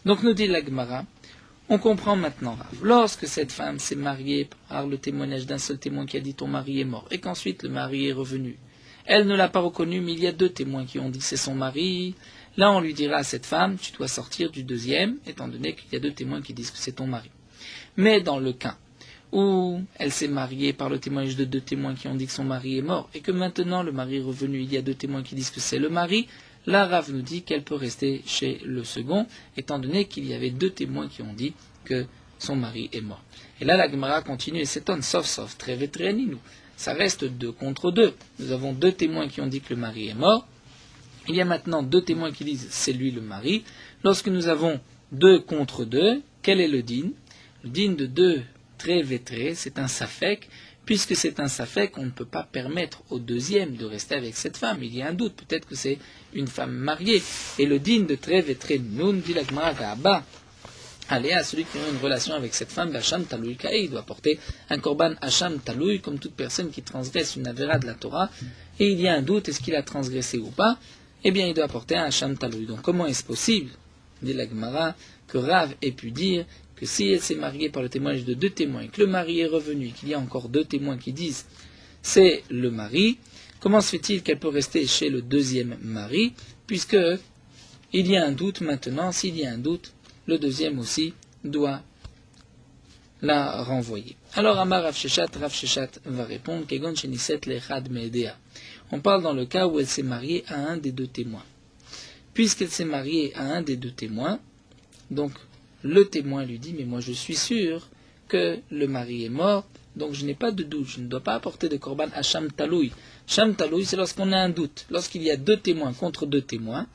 Donc nous dit la Gemara, on comprend maintenant Rav. Lorsque cette femme s'est mariée par le témoignage d'un seul témoin qui a dit ton mari est mort, et qu'ensuite le mari est revenu, elle ne l'a pas reconnu, mais il y a deux témoins qui ont dit c'est son mari. Là on lui dira à cette femme, tu dois sortir du deuxième, étant donné qu'il y a deux témoins qui disent que c'est ton mari. Mais dans le cas où elle s'est mariée par le témoignage de deux témoins qui ont dit que son mari est mort, et que maintenant le mari est revenu, il y a deux témoins qui disent que c'est le mari, là Rav nous dit qu'elle peut rester chez le second, étant donné qu'il y avait deux témoins qui ont dit que son mari est mort. Et là la Gemara continue et s'étonne, sauf, très vétérani, ça reste 2 contre 2. Nous avons deux témoins qui ont dit que le mari est mort, il y a maintenant deux témoins qui disent c'est lui le mari. Lorsque nous avons 2 contre 2, quel est le din? Le din de 2 très vétré, c'est un safek. Puisque c'est un safek, on ne peut pas permettre au deuxième de rester avec cette femme. Il y a un doute, peut-être que c'est une femme mariée. Et le din de très vétré, nous dit la Gemara Ga'aba, Aléa, celui qui a une relation avec cette femme, Hacham Taloui Kae, il doit porter un korban Hacham Taloui, comme toute personne qui transgresse une avéra de la Torah. Et il y a un doute, est-ce qu'il a transgressé ou pas? Eh bien, il doit porter un Hacham Taloui. Donc, comment est-ce possible, dit la Gemara, que Rav ait pu dire que si elle s'est mariée par le témoignage de deux témoins, et que le mari est revenu, et qu'il y a encore deux témoins qui disent c'est le mari, comment se fait-il qu'elle peut rester chez le deuxième mari, puisque il y a un doute maintenant, s'il y a un doute, le deuxième aussi doit la renvoyer. Alors Amar Rav Sheshat va répondre Kegon Sheniset Lechad Meedea. On parle dans le cas où elle s'est mariée à un des deux témoins. Puisqu'elle s'est mariée à un des deux témoins, donc le témoin lui dit, mais moi je suis sûr que le mari est mort, donc je n'ai pas de doute, je ne dois pas apporter de korban à Sham Taloui. Sham Taloui, c'est lorsqu'on a un doute, lorsqu'il y a deux témoins contre deux témoins.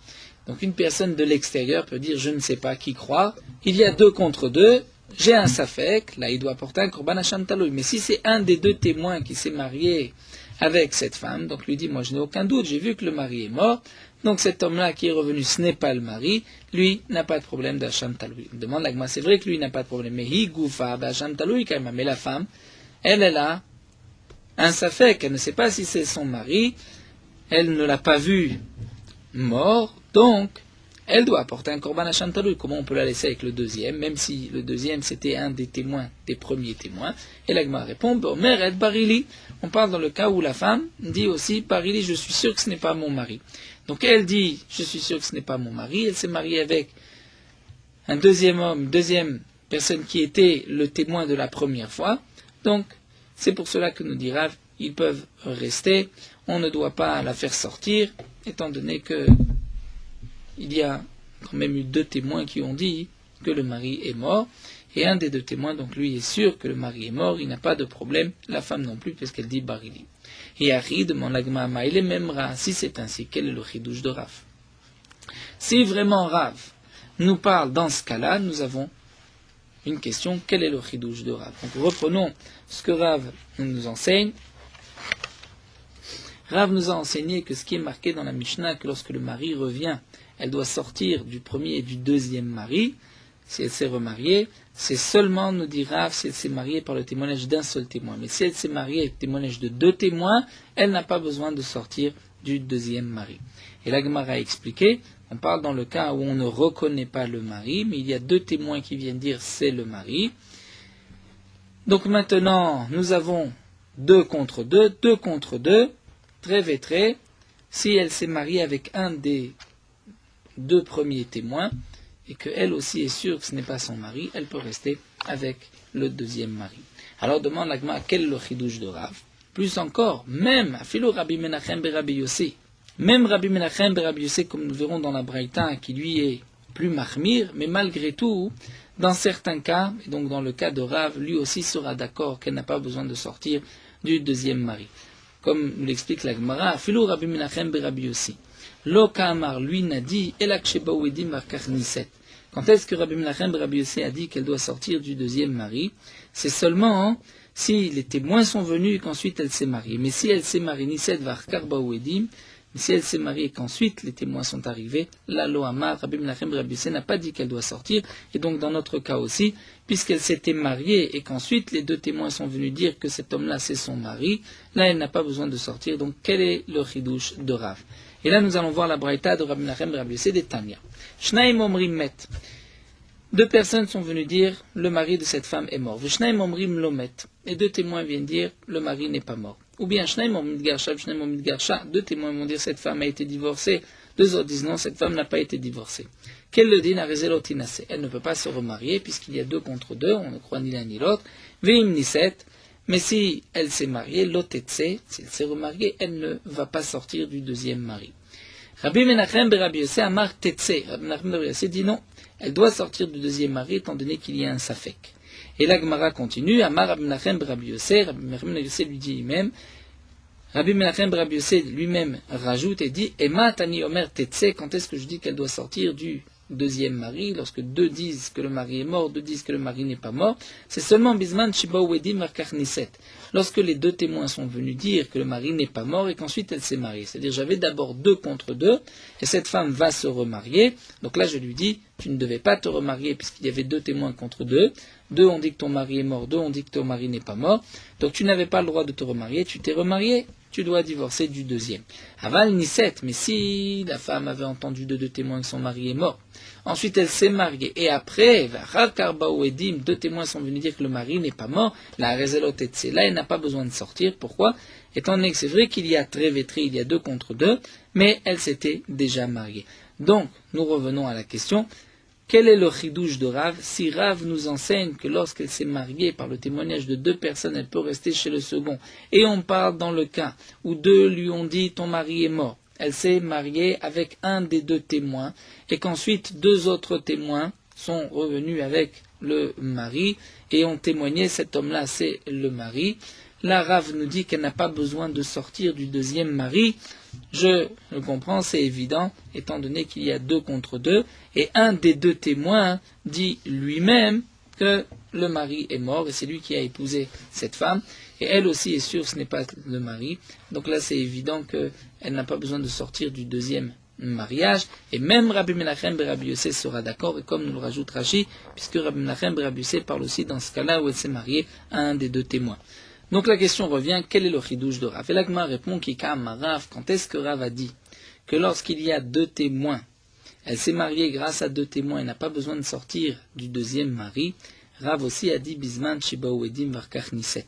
Donc une personne de l'extérieur peut dire, je ne sais pas qui croire, il y a 2 contre 2, j'ai un safek, là il doit apporter un korban à Sham Taloui. Mais si c'est un des deux témoins qui s'est marié avec cette femme, donc lui dit, moi je n'ai aucun doute, j'ai vu que le mari est mort, donc cet homme-là qui est revenu, ce n'est pas le mari, lui n'a pas de problème d'Hacham Taloui. Il demande l'agma, c'est vrai que lui n'a pas de problème, mais hi goufa d'Hacham Taloui quand même. Mais la femme, elle a un safek, elle ne sait pas si c'est son mari, elle ne l'a pas vu mort, donc elle doit apporter un korban Hacham Taloui. Comment on peut la laisser avec le deuxième, même si le deuxième c'était un des témoins, des premiers témoins? Et l'agma répond, Bomer et Barili. On parle dans le cas où la femme dit aussi, Barili, je suis sûr que ce n'est pas mon mari. Donc elle dit, je suis sûr que ce n'est pas mon mari, elle s'est mariée avec un deuxième homme, deuxième personne qui était le témoin de la première fois. Donc c'est pour cela que nous dit Rav, ils peuvent rester, on ne doit pas la faire sortir, étant donné que il y a quand même eu 2 témoins qui ont dit que le mari est mort, et un des 2 témoins, donc lui, est sûr que le mari est mort, il n'a pas de problème, la femme non plus, puisqu'elle dit Barili. Et Harry demande l'agma, il est même Rav. Si c'est ainsi, quel est le chidouche de Rav? Si vraiment Rav nous parle dans ce cas-là, nous avons une question, quel est le chidouche de Rav? Donc reprenons ce que Rav nous enseigne. Rav nous a enseigné que ce qui est marqué dans la Mishnah, que lorsque le mari revient, elle doit sortir du premier et du deuxième mari, si elle s'est remariée, c'est seulement, nous dit Rav, si elle s'est mariée par le témoignage d'un seul témoin. Mais si elle s'est mariée avec le témoignage de 2 témoins, elle n'a pas besoin de sortir du deuxième mari. Et la Gemara a expliqué, on parle dans le cas où on ne reconnaît pas le mari, mais il y a 2 témoins qui viennent dire c'est le mari. Donc maintenant, nous avons 2 contre 2, 2 contre 2, très vétré. Si elle s'est mariée avec un des 2 premiers témoins, et qu'elle aussi est sûre que ce n'est pas son mari, elle peut rester avec le deuxième mari. Alors demande l'agma, quel est le chidouche de Rav? Plus encore, même Afilo Rabbi Menachem Rabbi Yossi, même Rabbi Menachem Rabbi Yossi, comme nous verrons dans la Braïta, qui lui est plus mahmir, mais malgré tout, dans certains cas, et donc dans le cas de Rav, lui aussi sera d'accord qu'elle n'a pas besoin de sortir du deuxième mari. Comme nous l'explique la Gemara, Afilo Rabbi Menachem Rabbi Yossi. Lo Kamar, lui, n'a dit, quand est-ce que Rabbi Menachem Rabbi Yossi a dit qu'elle doit sortir du deuxième mari? C'est seulement si les témoins sont venus et qu'ensuite elle s'est mariée. Mais si elle s'est mariée, Niset Varkar Baouedim, si elle s'est mariée et qu'ensuite les témoins sont arrivés, la Lo Amar, Rabbi Menachem Rabbi Yossi n'a pas dit qu'elle doit sortir. Et donc dans notre cas aussi, puisqu'elle s'était mariée et qu'ensuite les 2 témoins sont venus dire que cet homme-là c'est son mari, là elle n'a pas besoin de sortir. Donc quel est le chidouche de Rav? Et là, nous allons voir la braïta de Rabbi Menachem Rabbi Yossé des Tanya. Shnaim omrim met. Deux personnes sont venues dire, le mari de cette femme est mort. Shnaim omrim lo met. Et deux témoins viennent dire, le mari n'est pas mort. Ou bien, Shnaim omrim garsha, Shnaim omrim garsha. Deux témoins vont dire, cette femme a été divorcée. Deux autres disent, non, cette femme n'a pas été divorcée. Quel le din arezelotinase. Elle ne peut pas se remarier, puisqu'il y a 2 contre 2, on ne croit ni l'un ni l'autre. Veim niset. Mais si elle s'est mariée, l'otetse, si elle s'est remariée, elle ne va pas sortir du deuxième mari. Rabbi Menachem Rabbi Yossé amar tetse. Rabbi Menachem Rabbi Yossé dit non, elle doit sortir du deuxième mari étant donné qu'il y a un safek. Et la Gemara continue, amar Rabbi Menachem Rabbi Yossé. Rabbi Menachem Rabbi Yossé lui dit lui-même, Rabbi Menachem Rabbi Yossé lui-même rajoute et dit, Ema tani omer tetse, quand est-ce que je dis qu'elle doit sortir du deuxième mari, lorsque 2 disent que le mari est mort, 2 disent que le mari n'est pas mort, c'est seulement Bisman Shiba Wedim Markarniset. Lorsque les 2 témoins sont venus dire que le mari n'est pas mort et qu'ensuite elle s'est mariée. C'est-à-dire, j'avais d'abord 2 contre 2, et cette femme va se remarier. Donc là, je lui dis, tu ne devais pas te remarier puisqu'il y avait 2 témoins contre 2. 2 ont dit que ton mari est mort, 2 ont dit que ton mari n'est pas mort. Donc tu n'avais pas le droit de te remarier, tu t'es remarié. Tu dois divorcer du deuxième. Aval Niset, mais si la femme avait entendu de 2 témoins que son mari est mort, ensuite elle s'est mariée, et après, 2 témoins sont venus dire que le mari n'est pas mort, la Rezelotetse, là elle n'a pas besoin de sortir. Pourquoi? Étant donné que c'est vrai qu'il y a Trévétri, il y a 2 contre 2, mais elle s'était déjà mariée. Donc, nous revenons à la question. Quel est le chidouche de Rav? Si Rav nous enseigne que lorsqu'elle s'est mariée par le témoignage de 2 personnes, elle peut rester chez le second, et on parle dans le cas où 2 lui ont dit ton mari est mort, elle s'est mariée avec un des 2 témoins, et qu'ensuite 2 autres témoins sont revenus avec le mari et ont témoigné, cet homme-là c'est le mari. Là, Rav nous dit qu'elle n'a pas besoin de sortir du deuxième mari. Je le comprends, c'est évident, étant donné qu'il y a 2 contre 2, et un des 2 témoins dit lui-même que le mari est mort, et c'est lui qui a épousé cette femme, et elle aussi est sûre que ce n'est pas le mari. Donc là, c'est évident qu'elle n'a pas besoin de sortir du deuxième mariage, et même Rabbi Menachem Rabbi Yossé sera d'accord, et comme nous le rajoute Rashi, puisque Rabbi Menachem Rabbi Yossé parle aussi dans ce cas-là où elle s'est mariée à un des 2 témoins. Donc la question revient, quel est le chidouche de Rav? Et l'Agma répond, Kikam Rav, quand est-ce que Rav a dit que lorsqu'il y a 2 témoins, elle s'est mariée grâce à 2 témoins et n'a pas besoin de sortir du deuxième mari, Rav aussi a dit Bisman Shiba Wedim Varkach Niset.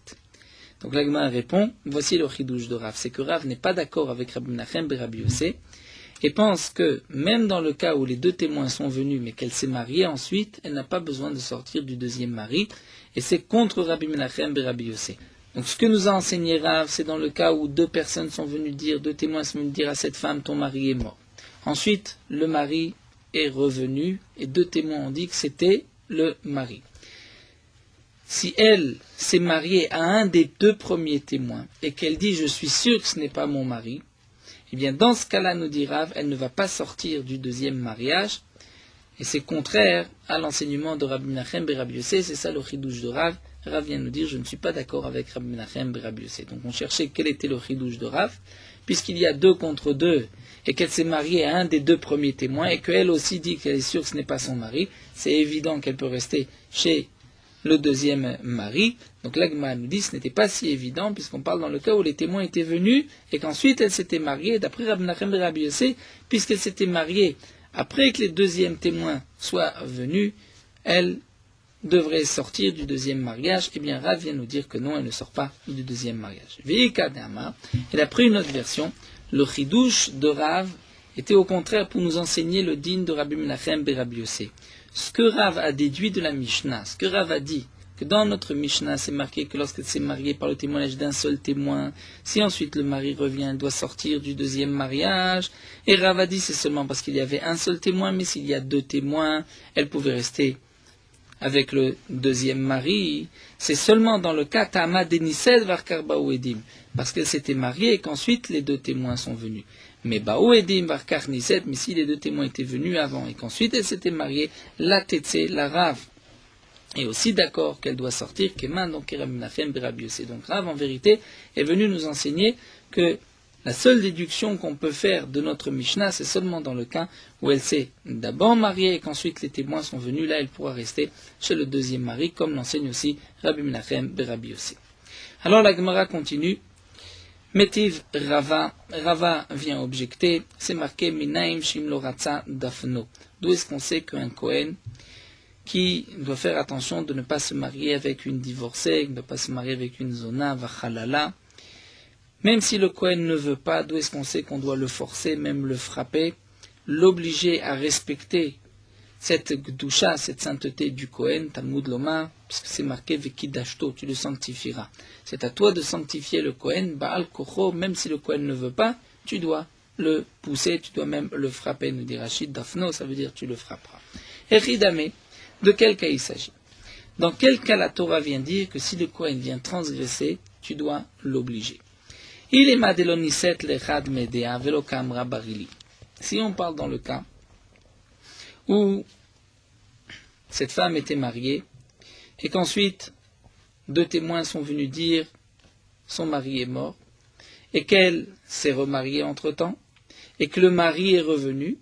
Donc l'Agma répond, voici le chidouche de Rav, c'est que Rav n'est pas d'accord avec Rabbi Menachem Rabbi Yossé et pense que même dans le cas où les 2 témoins sont venus mais qu'elle s'est mariée ensuite, elle n'a pas besoin de sortir du deuxième mari, et c'est contre Rabbi Menachem Rabbi Yossé. Donc ce que nous a enseigné Rav, c'est dans le cas où 2 personnes sont venues dire, 2 témoins sont venus dire à cette femme, ton mari est mort. Ensuite, le mari est revenu, et 2 témoins ont dit que c'était le mari. Si elle s'est mariée à un des 2 premiers témoins, et qu'elle dit, je suis sûre que ce n'est pas mon mari, eh bien dans ce cas-là, nous dit Rav, elle ne va pas sortir du deuxième mariage, et c'est contraire à l'enseignement de Rabbi Menachem Rabbi Yossé, c'est ça le chidouche de Rav. Rav vient nous dire, je ne suis pas d'accord avec Rabbi Menachem Rabbi Yossé. Donc on cherchait quel était le chidouche de Rav, puisqu'il y a 2 contre 2, et qu'elle s'est mariée à un des 2 premiers témoins, et qu'elle aussi dit qu'elle est sûre que ce n'est pas son mari, c'est évident qu'elle peut rester chez le deuxième mari. Donc l'Agma nous dit, ce n'était pas si évident, puisqu'on parle dans le cas où les témoins étaient venus, et qu'ensuite elle s'était mariée, d'après Rabbi Menachem Rabbi Yossé, puisqu'elle s'était mariée après que les 2e témoins soient venus, elle devrait sortir du deuxième mariage. Eh bien, Rav vient nous dire que non, elle ne sort pas du deuxième mariage. Veika Dama, et d'après une autre version, le chidouche de Rav était au contraire pour nous enseigner le din de Rabbi Menachem Rabbi Yossé. Ce que Rav a déduit de la Mishnah, ce que Rav a dit, que dans notre Mishnah, c'est marqué que lorsqu'elle s'est mariée par le témoignage d'un seul témoin, si ensuite le mari revient, elle doit sortir du deuxième mariage. Et Rav a dit, c'est seulement parce qu'il y avait un seul témoin, mais s'il y a 2 témoins, elle pouvait rester avec le deuxième mari. C'est seulement dans le cas Tama Denised Varkar Baouedim, parce qu'elle s'était mariée et qu'ensuite les 2 témoins sont venus. Mais Baouedim Varkar Niset, mais si les 2 témoins étaient venus avant et qu'ensuite elle s'était mariée, la Tetse, la Rav, est aussi d'accord qu'elle doit sortir, Keman, donc Rabbi Menachem Rabbi Yossé. Donc Rav, en vérité, est venu nous enseigner que la seule déduction qu'on peut faire de notre Mishnah, c'est seulement dans le cas où elle s'est d'abord mariée et qu'ensuite les témoins sont venus. Là, elle pourra rester chez le deuxième mari, comme l'enseigne aussi Rabbi Menachem Rabbi Yossé. Alors la Gemara continue. Métiv Rava, Rava vient objecter, c'est marqué Minaim Shimlo Ratza Dafno. D'où est-ce qu'on sait qu'un Kohen qui doit faire attention de ne pas se marier avec une divorcée, de ne pas se marier avec une zona, vachalala. Même si le Kohen ne veut pas, d'où est-ce qu'on sait qu'on doit le forcer, même le frapper, l'obliger à respecter cette gdusha, cette sainteté du Kohen, Talmud Lomar, puisque c'est marqué Vekidashto, tu le sanctifieras. C'est à toi de sanctifier le Kohen, Baal Kocho, même si le Kohen ne veut pas, tu dois le pousser, tu dois même le frapper, nous dit Rachid, Dafno, ça veut dire tu le frapperas. Et Ridame, de quel cas il s'agit? Dans quel cas la Torah vient dire que si le Kohen vient transgresser, tu dois l'obliger? Il est madeloniset lechad medea velokam barili. Si on parle dans le cas où cette femme était mariée et qu'ensuite deux témoins sont venus dire son mari est mort et qu'elle s'est remariée entre-temps et que le mari est revenu,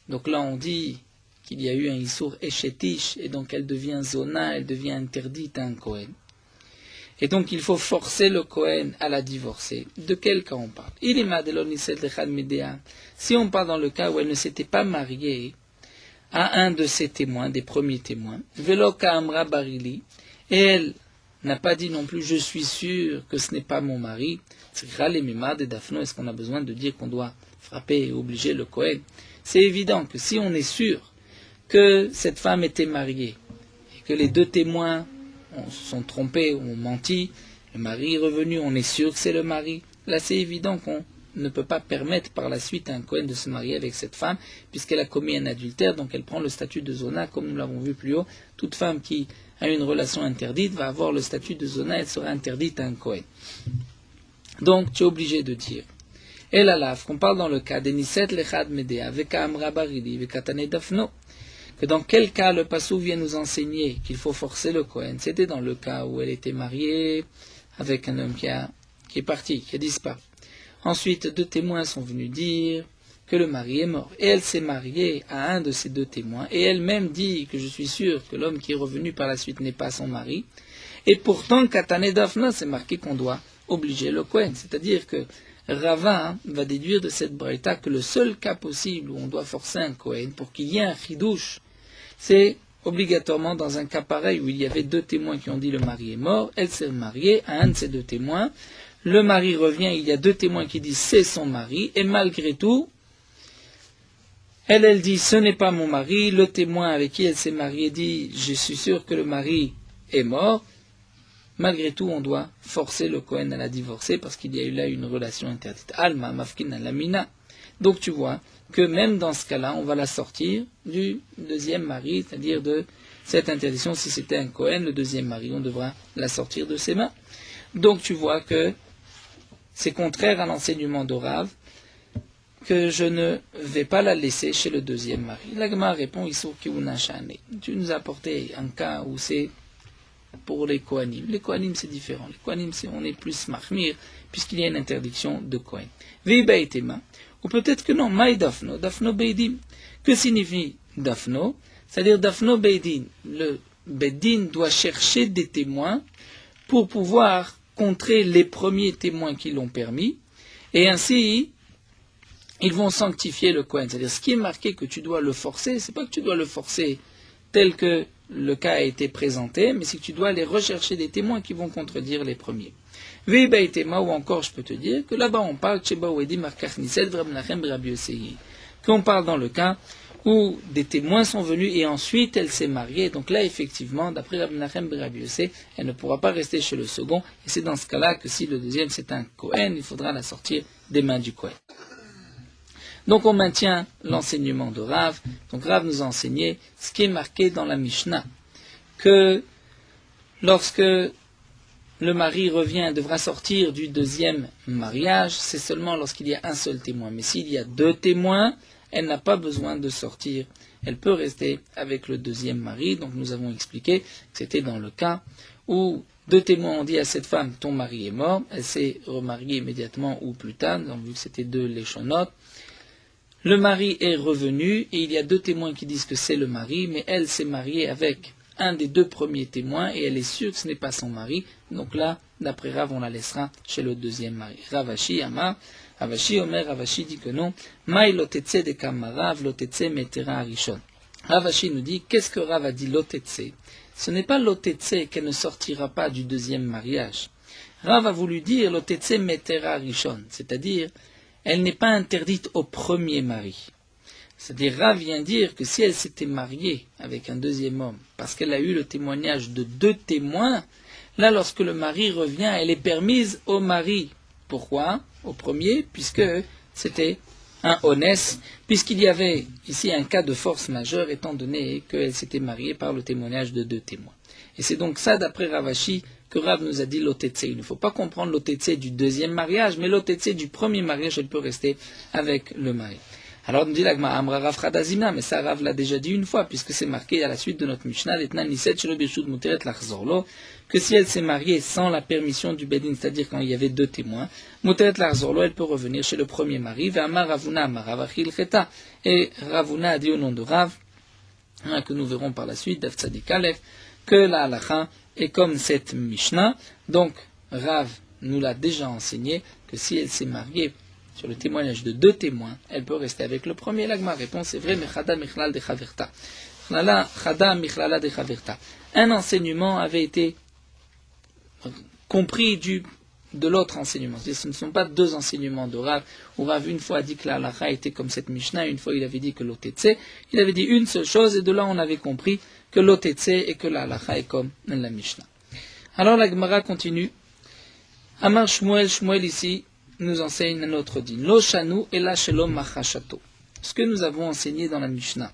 donc là on dit qu'il y a eu un Issour Eshetish et donc elle devient zona, elle devient interdite à un Kohen. Et donc il faut forcer le Kohen à la divorcer. De quel cas on parle? Il est madeloniset lechad medea. Si on parle dans le cas où elle ne s'était pas mariée à un de ses témoins, des premiers témoins, Velo Ka'amra Barili, et elle n'a pas dit non plus, je suis sûr que ce n'est pas mon mari, est-ce qu'on a besoin de dire qu'on doit frapper et obliger le Kohen? C'est évident que si on est sûr que cette femme était mariée, et que les deux témoins se sont trompés, ont menti, le mari est revenu, on est sûr que c'est le mari, là c'est évident qu'on ne peut pas permettre par la suite à un Kohen de se marier avec cette femme, puisqu'elle a commis un adultère, donc elle prend le statut de zona, comme nous l'avons vu plus haut. Toute femme qui a une relation interdite va avoir le statut de zona, elle sera interdite à un Kohen. Donc tu es obligé de dire, El alaf, qu'on parle dans le cas d'Eniset lechad medea, veka amra barili, vekatane dafno, que dans quel cas le passou vient nous enseigner qu'il faut forcer le Kohen. C'était dans le cas où elle était mariée avec un homme qui est parti, qui a disparu. Ensuite, deux témoins sont venus dire que le mari est mort. Et elle s'est mariée à un de ces deux témoins. Et elle-même dit que je suis sûr que l'homme qui est revenu par la suite n'est pas son mari. Et pourtant, Katane Dafna, c'est marqué qu'on doit obliger le Kohen. C'est-à-dire que Rava va déduire de cette braïta que le seul cas possible où on doit forcer un Kohen pour qu'il y ait un chidouche, c'est obligatoirement dans un cas pareil où il y avait deux témoins qui ont dit le mari est mort. Elle s'est mariée à un de ces deux témoins. Le mari revient, il y a deux témoins qui disent c'est son mari, et malgré tout, elle dit ce n'est pas mon mari, le témoin avec qui elle s'est mariée dit je suis sûr que le mari est mort. Malgré tout, on doit forcer le Kohen à la divorcer parce qu'il y a eu là une relation interdite. Alma, mafkin alamina. Donc tu vois que même dans ce cas-là, on va la sortir du deuxième mari, c'est-à-dire de cette interdiction. Si c'était un Kohen, le deuxième mari, on devra la sortir de ses mains. Donc tu vois que c'est contraire à l'enseignement de Rav que je ne vais pas la laisser chez le deuxième mari. L'Agma répond, tu nous as apporté un cas où c'est pour les Kohanim. Les Kohanim c'est différent. Les Kohanim on est plus mahmir puisqu'il y a une interdiction de Kohen. Veibaitema, ou peut-être que non, Maï Dafno, Dafno Beidin. Que signifie Dafno? C'est-à-dire Dafno Beidin. Le Beidin doit chercher des témoins pour pouvoir contrer les premiers témoins qui l'ont permis, et ainsi, ils vont sanctifier le Kohen. C'est-à-dire, ce qui est marqué que tu dois le forcer, c'est pas que tu dois le forcer tel que le cas a été présenté, mais c'est que tu dois aller rechercher des témoins qui vont contredire les premiers. Veibaitema, ou encore, je peux te dire, que là-bas on parle, qu'on parle dans le cas où des témoins sont venus et ensuite elle s'est mariée. Donc là, effectivement, d'après Rabbi Menachem ben Rabbi Yossé, elle ne pourra pas rester chez le second. Et c'est dans ce cas-là que si le deuxième c'est un Kohen, il faudra la sortir des mains du Kohen. Donc on maintient l'enseignement de Rav. Donc Rav nous a enseigné ce qui est marqué dans la Mishnah, que lorsque le mari revient, devra sortir du deuxième mariage, c'est seulement lorsqu'il y a un seul témoin. Mais s'il y a deux témoins, elle n'a pas besoin de sortir. Elle peut rester avec le deuxième mari. Donc nous avons expliqué que c'était dans le cas où deux témoins ont dit à cette femme, ton mari est mort. Elle s'est remariée immédiatement ou plus tard, donc vu que c'était deux léchonotes. Le mari est revenu et il y a deux témoins qui disent que c'est le mari, mais elle s'est mariée avec un des deux premiers témoins et elle est sûre que ce n'est pas son mari. Donc là, d'après Rav, on la laissera chez le deuxième mari. Ravashi Amar, Ravashi Omer, Ravashi dit que non. Maï lotetse de kamarav, lotetse metera arishon. Ravashi nous dit, qu'est-ce que Rav a dit lotetse? Ce n'est pas lotetse qu'elle ne sortira pas du deuxième mariage. Rav a voulu dire lotetse metera arishon, c'est-à-dire, elle n'est pas interdite au premier mari. C'est-à-dire, Rav vient dire que si elle s'était mariée avec un deuxième homme, parce qu'elle a eu le témoignage de deux témoins, là, lorsque le mari revient, elle est permise au mari. Pourquoi? Au premier, puisque c'était un honnête, puisqu'il y avait ici un cas de force majeure, étant donné qu'elle s'était mariée par le témoignage de deux témoins. Et c'est donc ça, d'après Ravashi, que Rav nous a dit l'otetse. Il ne faut pas comprendre l'otetse du deuxième mariage, mais l'otetse du premier mariage, elle peut rester avec le mari. Alors, on dit l'agma amra Rav Chadazimna, mais ça Rav l'a déjà dit une fois, puisque c'est marqué à la suite de notre Mishnah, l'etnan niset shelo bishut muteret lachzorlo, que si elle s'est mariée sans la permission du Bedin, c'est-à-dire quand il y avait deux témoins, muteret lachzorlo, elle peut revenir chez le premier mari, ve'amar Ravuna amar Rav achil cheta. Et Ravuna a dit au nom de Rav, que nous verrons par la suite, Daf Tzadik Aleph, que la halacha est comme cette Mishnah. Donc, Rav nous l'a déjà enseigné, que si elle s'est mariée sur le témoignage de deux témoins, elle peut rester avec le premier. L'agma répond, c'est vrai, mais chada michlal de chaverta. Chada michlala de chaverta. Un enseignement avait été compris de l'autre enseignement. Ce ne sont pas deux enseignements de Rav, où Rav une fois a dit que la halacha était comme cette Mishnah, une fois il avait dit que l'otetse, il avait dit une seule chose, et de là on avait compris que l'otetse et que la halacha est comme la Mishnah. Alors la Gemara continue. Amar Shmuel, Shmuel ici nous enseigne un autre din. Lo shanu ela shelo machashato. Ce que nous avons enseigné dans la Mishnah,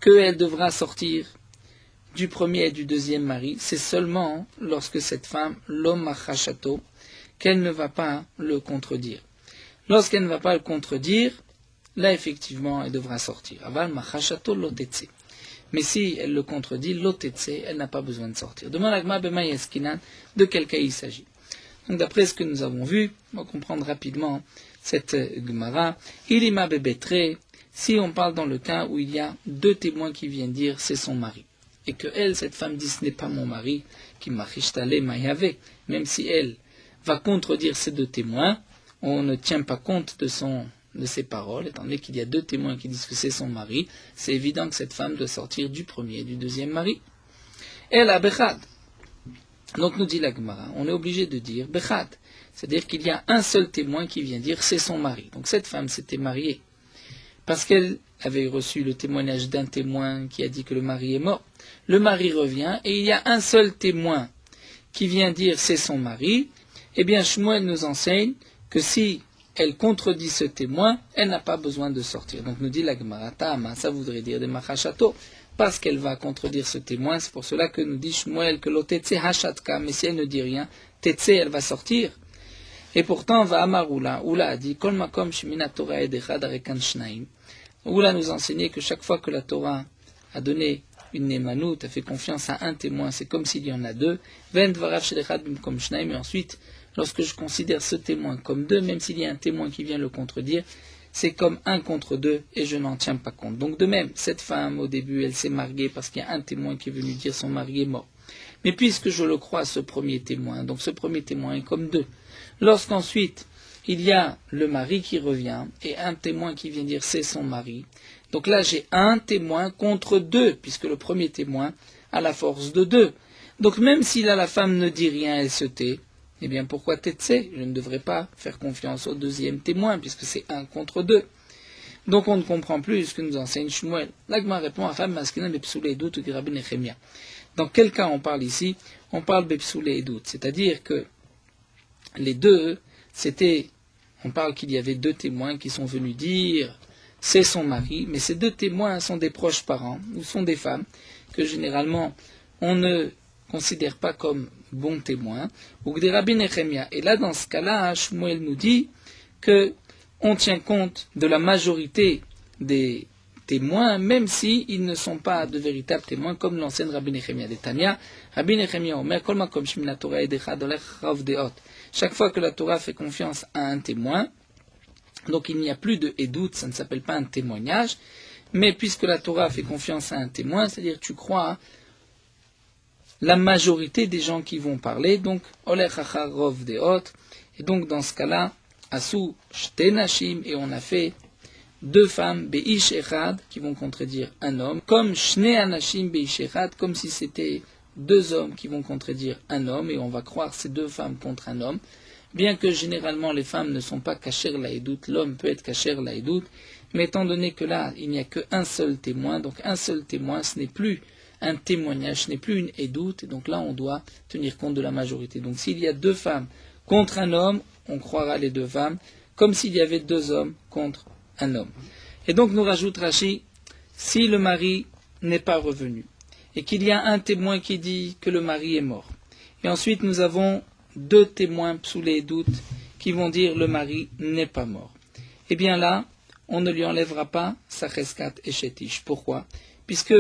qu'elle devra sortir du premier et du deuxième mari, c'est seulement lorsque cette femme, lo machashato, qu'elle ne va pas le contredire. Lorsqu'elle ne va pas le contredire, là effectivement elle devra sortir. Aval machashato lotetse. Mais si elle le contredit, lotetse, elle n'a pas besoin de sortir. Demande à Gma Bema Yeskinan de quel cas il s'agit. Donc d'après ce que nous avons vu, on va comprendre rapidement cette Gemara. Ilima bebetre, si on parle dans le cas où il y a deux témoins qui viennent dire c'est son mari, et que elle, cette femme, dit ce n'est pas mon mari, qui machishtale mayave, même si elle va contredire ces deux témoins, on ne tient pas compte de ses paroles, étant donné qu'il y a deux témoins qui disent que c'est son mari, c'est évident que cette femme doit sortir du premier et du deuxième mari. Elle a bechad. Donc nous dit la Gemara, on est obligé de dire bechad, c'est-à-dire qu'il y a un seul témoin qui vient dire c'est son mari. Donc cette femme s'était mariée parce qu'elle avait reçu le témoignage d'un témoin qui a dit que le mari est mort. Le mari revient et il y a un seul témoin qui vient dire c'est son mari. Eh bien Shmuel nous enseigne que si elle contredit ce témoin, elle n'a pas besoin de sortir. Donc nous dit la Gemara, Ta'ama, ça voudrait dire de Machachato, parce qu'elle va contredire ce témoin. C'est pour cela que nous dit Shmuel que l'otetse hashatka, mais si elle ne dit rien, tetse, elle va sortir. Et pourtant, va Amarula, Oula a dit, Kol makom shemina Torah edechad arekan shnaim. Oula nous enseignait que chaque fois que la Torah a donné une némanout, a fait confiance à un témoin, c'est comme s'il y en a deux. Ven dvarav shedechad bimkom shnaim, et ensuite, lorsque je considère ce témoin comme deux, même s'il y a un témoin qui vient le contredire, c'est comme un contre deux et je n'en tiens pas compte. Donc de même, cette femme, au début, elle s'est mariée parce qu'il y a un témoin qui est venu dire son mari est mort. Mais puisque je le crois, ce premier témoin, donc ce premier témoin est comme deux. Lorsqu'ensuite, il y a le mari qui revient et un témoin qui vient dire c'est son mari. Donc là, j'ai un témoin contre deux, puisque le premier témoin a la force de deux. Donc même si là la femme ne dit rien, elle se tait, eh bien, pourquoi tetse? Je ne devrais pas faire confiance au deuxième témoin, puisque c'est un contre deux. Donc, on ne comprend plus ce que nous enseigne Shmuel. L'Agma répond à Femme Maskina Bepsoule Edout ou Rabbi Nechemia. Dans quel cas on parle ici? On parle Bepsoule Edout. C'est-à-dire que les deux, on parle qu'il y avait deux témoins qui sont venus dire c'est son mari, mais ces deux témoins sont des proches parents, ou sont des femmes, que généralement, on ne considère pas comme bons témoins, ou des Rabbi Nechemia. Et là, dans ce cas-là, Shmuel nous dit que on tient compte de la majorité des témoins, même s'ils ne sont pas de véritables témoins, comme l'enseigne Rabbi Nechemia de Tanya. Rabbi Nechemia Omer, Kol makom shemina Torah edecha dolech rav deot. Chaque fois que la Torah fait confiance à un témoin, donc il n'y a plus de edout, ça ne s'appelle pas un témoignage, Mais puisque la Torah fait confiance à un témoin, c'est-à-dire tu crois à la majorité des gens qui vont parler, donc Olech Achar Rov Deot, et donc dans ce cas-là, Asu Shte Nashim, et on a fait deux femmes, Beish Echad, qui vont contredire un homme, comme Shne Anashim Beish Echad, comme si c'était deux hommes qui vont contredire un homme, et on va croire ces deux femmes contre un homme, bien que généralement les femmes ne sont pas kasher laïdout, l'homme peut être kasher laïdout, mais étant donné que là, il n'y a qu'un seul témoin, donc un seul témoin, ce n'est plus un témoignage, ce n'est plus une édoute, et donc là, on doit tenir compte de la majorité. Donc s'il y a deux femmes contre un homme, on croira les deux femmes, comme s'il y avait deux hommes contre un homme. Et donc nous rajoute Rashi, si le mari n'est pas revenu, et qu'il y a un témoin qui dit que le mari est mort, et ensuite nous avons deux témoins sous les doutes qui vont dire le mari n'est pas mort, eh bien là, on ne lui enlèvera pas sa cheskat et chétiche. Pourquoi? Puisque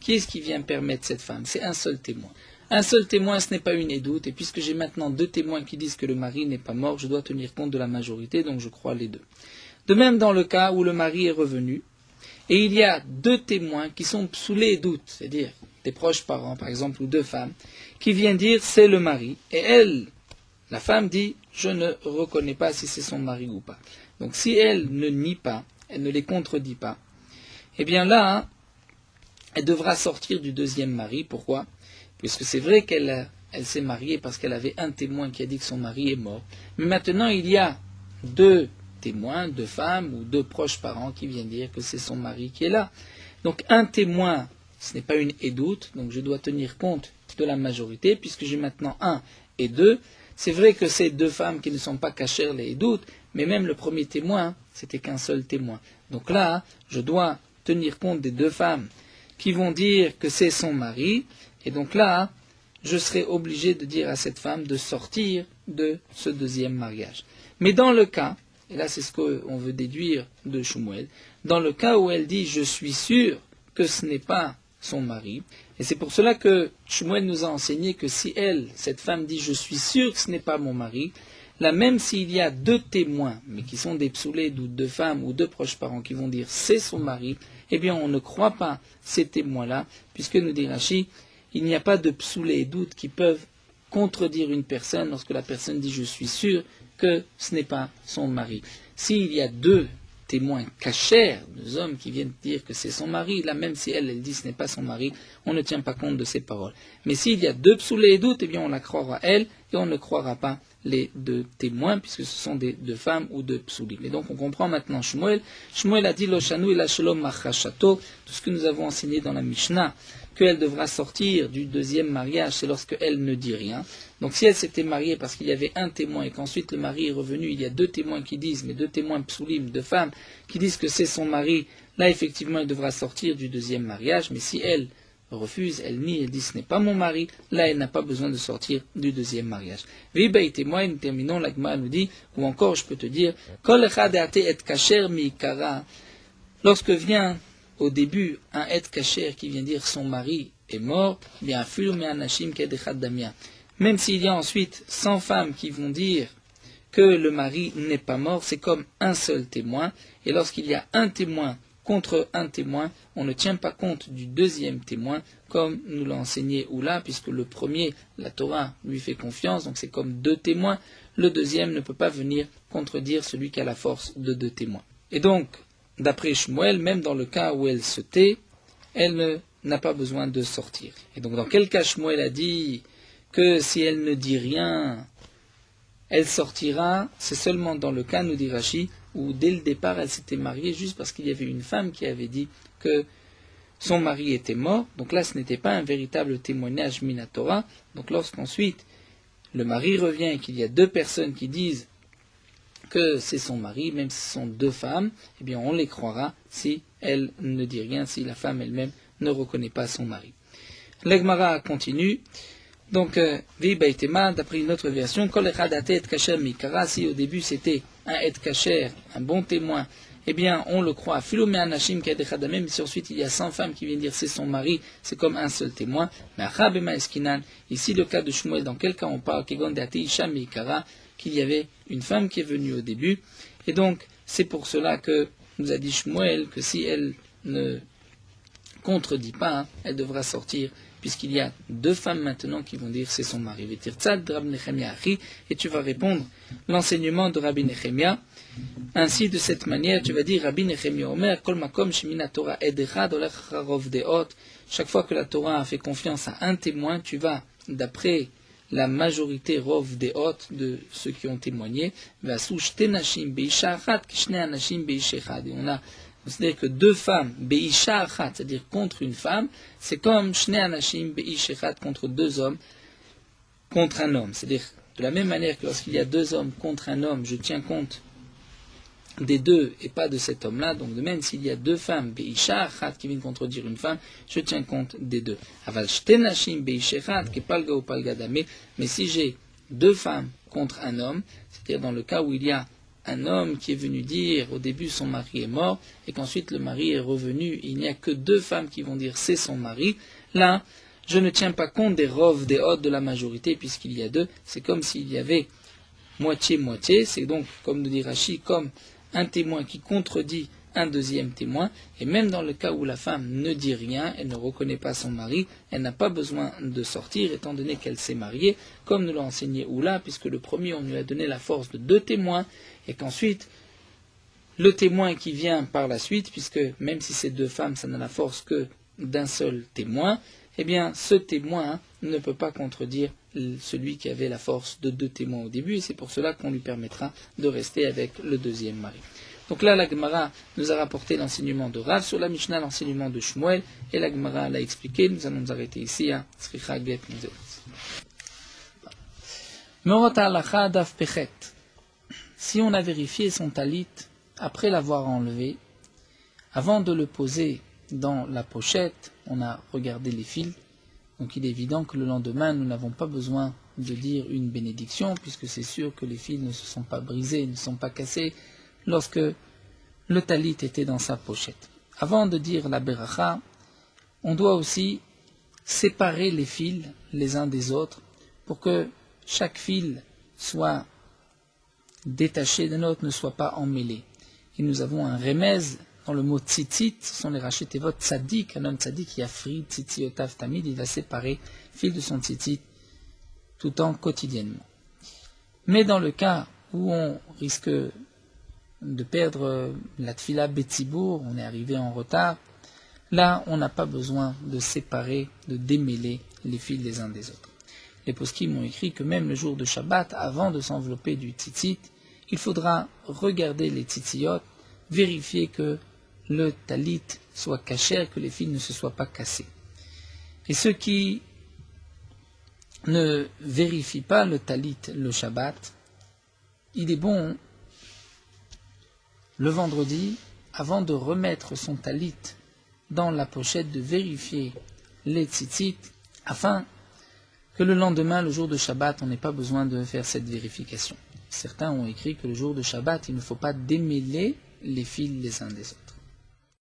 qui est-ce qui vient permettre cette femme? C'est un seul témoin. Un seul témoin, ce n'est pas une édoute, et puisque j'ai maintenant deux témoins qui disent que le mari n'est pas mort, je dois tenir compte de la majorité, donc je crois les deux. De même dans le cas où le mari est revenu, et il y a deux témoins qui sont sous les doutes, c'est-à-dire des proches parents, par exemple, ou deux femmes, qui viennent dire c'est le mari, et elle, la femme dit je ne reconnais pas si c'est son mari ou pas. Donc si elle ne nie pas, elle ne les contredit pas, eh bien là, elle devra sortir du deuxième mari. Pourquoi? Puisque c'est vrai qu'elle s'est mariée parce qu'elle avait un témoin qui a dit que son mari est mort. Mais maintenant, il y a deux témoins, deux femmes ou deux proches parents qui viennent dire que c'est son mari qui est là. Donc un témoin, ce n'est pas une édoute, donc je dois tenir compte de la majorité, puisque j'ai maintenant un et deux. C'est vrai que ces deux femmes qui ne sont pas cachères les édoutes, mais même le premier témoin, c'était qu'un seul témoin. Donc là, je dois tenir compte des deux femmes qui vont dire que c'est son mari, et donc là, je serai obligé de dire à cette femme de sortir de ce deuxième mariage. Mais dans le cas, et là c'est ce qu'on veut déduire de Shmuel, dans le cas où elle dit « je suis sûr que ce n'est pas son mari », et c'est pour cela que Shmuel nous a enseigné que si elle, cette femme dit « je suis sûr que ce n'est pas mon mari », là même s'il y a deux témoins, mais qui sont des psoulés, ou deux femmes ou deux proches parents qui vont dire « c'est son mari », eh bien on ne croit pas ces témoins-là, puisque nous dit Rashi, il n'y a pas de psoulés et doutes qui peuvent contredire une personne lorsque la personne dit « je suis sûr que ce n'est pas son mari ». S'il y a deux témoins cachers, deux hommes qui viennent dire que c'est son mari, là même si elle dit ce n'est pas son mari, on ne tient pas compte de ces paroles. Mais s'il y a deux psoulés et doutes, eh bien on la croira elle, et on ne croira pas les deux témoins, puisque ce sont des deux femmes ou deux psoulim. Et donc on comprend maintenant Shmuel. Shmuel a dit Loshanu et la Shalom Machachato, tout ce que nous avons enseigné dans la Mishnah, qu'elle devra sortir du deuxième mariage, c'est lorsque elle ne dit rien. Donc si elle s'était mariée parce qu'il y avait un témoin et qu'ensuite le mari est revenu, il y a deux témoins qui disent, mais deux témoins psoulim, deux femmes, qui disent que c'est son mari, là effectivement elle devra sortir du deuxième mariage, mais si elle refuse, elle nie, elle dit ce n'est pas mon mari, là elle n'a pas besoin de sortir du deuxième mariage. Viba et témoin, nous terminons, l'Agma nous dit, ou encore je peux te dire, Kol echad et kasher mi kara, lorsque vient au début un et kasher qui vient dire son mari est mort, bien fulme anashim kedechad damia. Même s'il y a ensuite 100 femmes qui vont dire que le mari n'est pas mort, c'est comme un seul témoin, et lorsqu'il y a un témoin contre un témoin, on ne tient pas compte du deuxième témoin, comme nous l'a enseigné Oula, puisque le premier, la Torah, lui fait confiance, donc c'est comme deux témoins, le deuxième ne peut pas venir contredire celui qui a la force de deux témoins. Et donc, d'après Shmuel, même dans le cas où elle se tait, elle n'a pas besoin de sortir. Et donc, dans quel cas Shmuel a dit que si elle ne dit rien, elle sortira, c'est seulement dans le cas, nous dit Rashi, où dès le départ elle s'était mariée juste parce qu'il y avait une femme qui avait dit que son mari était mort. Donc là ce n'était pas un véritable témoignage minatora. Donc lorsqu'ensuite le mari revient et qu'il y a deux personnes qui disent que c'est son mari, même si ce sont deux femmes, eh bien on les croira si elle ne dit rien, si la femme elle-même ne reconnaît pas son mari. L'Egmara continue. Donc, d'après une autre version, si au début c'était un et kasher, un bon témoin, eh bien on le croit. Même si ensuite il y a 100 femmes qui viennent dire c'est son mari, c'est comme un seul témoin. Mais ici le cas de Shmuel, dans quel cas on parle qu'il y avait une femme qui est venue au début. Et donc c'est pour cela que nous a dit Shmuel que si elle ne contredit pas, hein, elle devra sortir, puisqu'il y a deux femmes maintenant qui vont dire c'est son mari. Et tu vas répondre l'enseignement de Rabbi Nechemia. Ainsi, de cette manière, tu vas dire Rabbi Nechemia Omer, Kol Makom Shemina Torah Edechad Olech Harov Deot. Chaque fois que la Torah a fait confiance à un témoin, tu vas, d'après la majorité Rov Deot de ceux qui ont témoigné, Vasouch Tenashim Beisha Achat Kishne Anashim Beisha Echad. Et on a c'est-à-dire que deux femmes, Beisha Achat, c'est-à-dire contre une femme, c'est comme Shne Anashim Beisha Echad contre deux hommes, contre un homme. C'est-à-dire, de la même manière que lorsqu'il y a deux hommes contre un homme, je tiens compte des deux et pas de cet homme-là. Donc de même, s'il y a deux femmes, Beisha Achat, qui viennent contredire une femme, je tiens compte des deux. Aval Shte Nashim Beisha Echad, qui palga ou palga damé. Mais si j'ai deux femmes contre un homme, c'est-à-dire dans le cas où il y a un homme qui est venu dire au début son mari est mort et qu'ensuite le mari est revenu, il n'y a que deux femmes qui vont dire c'est son mari, là je ne tiens pas compte des rov, des hôtes de la majorité puisqu'il y a deux, c'est comme s'il y avait moitié-moitié, c'est donc comme nous dit Rashi, comme un témoin qui contredit un deuxième témoin, et même dans le cas où la femme ne dit rien, elle ne reconnaît pas son mari, elle n'a pas besoin de sortir étant donné qu'elle s'est mariée, comme nous l'a enseigné Oula, puisque le premier on lui a donné la force de deux témoins, et qu'ensuite le témoin qui vient par la suite, puisque même si c'est deux femmes, ça n'a la force que d'un seul témoin, eh bien ce témoin ne peut pas contredire celui qui avait la force de deux témoins au début, et c'est pour cela qu'on lui permettra de rester avec le deuxième mari. Donc là, la Gemara nous a rapporté l'enseignement de Rav, sur la Mishnah, l'enseignement de Shmuel, et la Gemara l'a expliqué. Nous allons nous arrêter ici à Sricha Get Muzet. Merot halacha daf pechet. Si on a vérifié son talit après l'avoir enlevé, avant de le poser dans la pochette, on a regardé les fils. Donc il est évident que le lendemain, nous n'avons pas besoin de dire une bénédiction, puisque c'est sûr que les fils ne se sont pas brisés, ne sont pas cassés, lorsque le talit était dans sa pochette. Avant de dire la beracha, on doit aussi séparer les fils les uns des autres pour que chaque fil soit détaché d'un autre, ne soit pas emmêlé. Et nous avons un remez dans le mot tzitzit, ce sont les rachetevot tzadik, un homme tzadik qui a fri tzitziotav tamid, il va séparer le fil de son tzitzit tout le temps quotidiennement. Mais dans le cas où on risque de perdre la tfila betzibour, on est arrivé en retard, là on n'a pas besoin de séparer, de démêler les fils les uns des autres. Les poskim ont écrit que même le jour de Shabbat, avant de s'envelopper du tzitzit, il faudra regarder les tzitziyot, vérifier que le talit soit kasher, que les fils ne se soient pas cassés. Et ceux qui ne vérifient pas le talit le Shabbat, il est bon le vendredi, avant de remettre son talit dans la pochette, de vérifier les tzitzit, afin que le lendemain, le jour de Shabbat, on n'ait pas besoin de faire cette vérification. Certains ont écrit que le jour de Shabbat, il ne faut pas démêler les fils les uns des autres.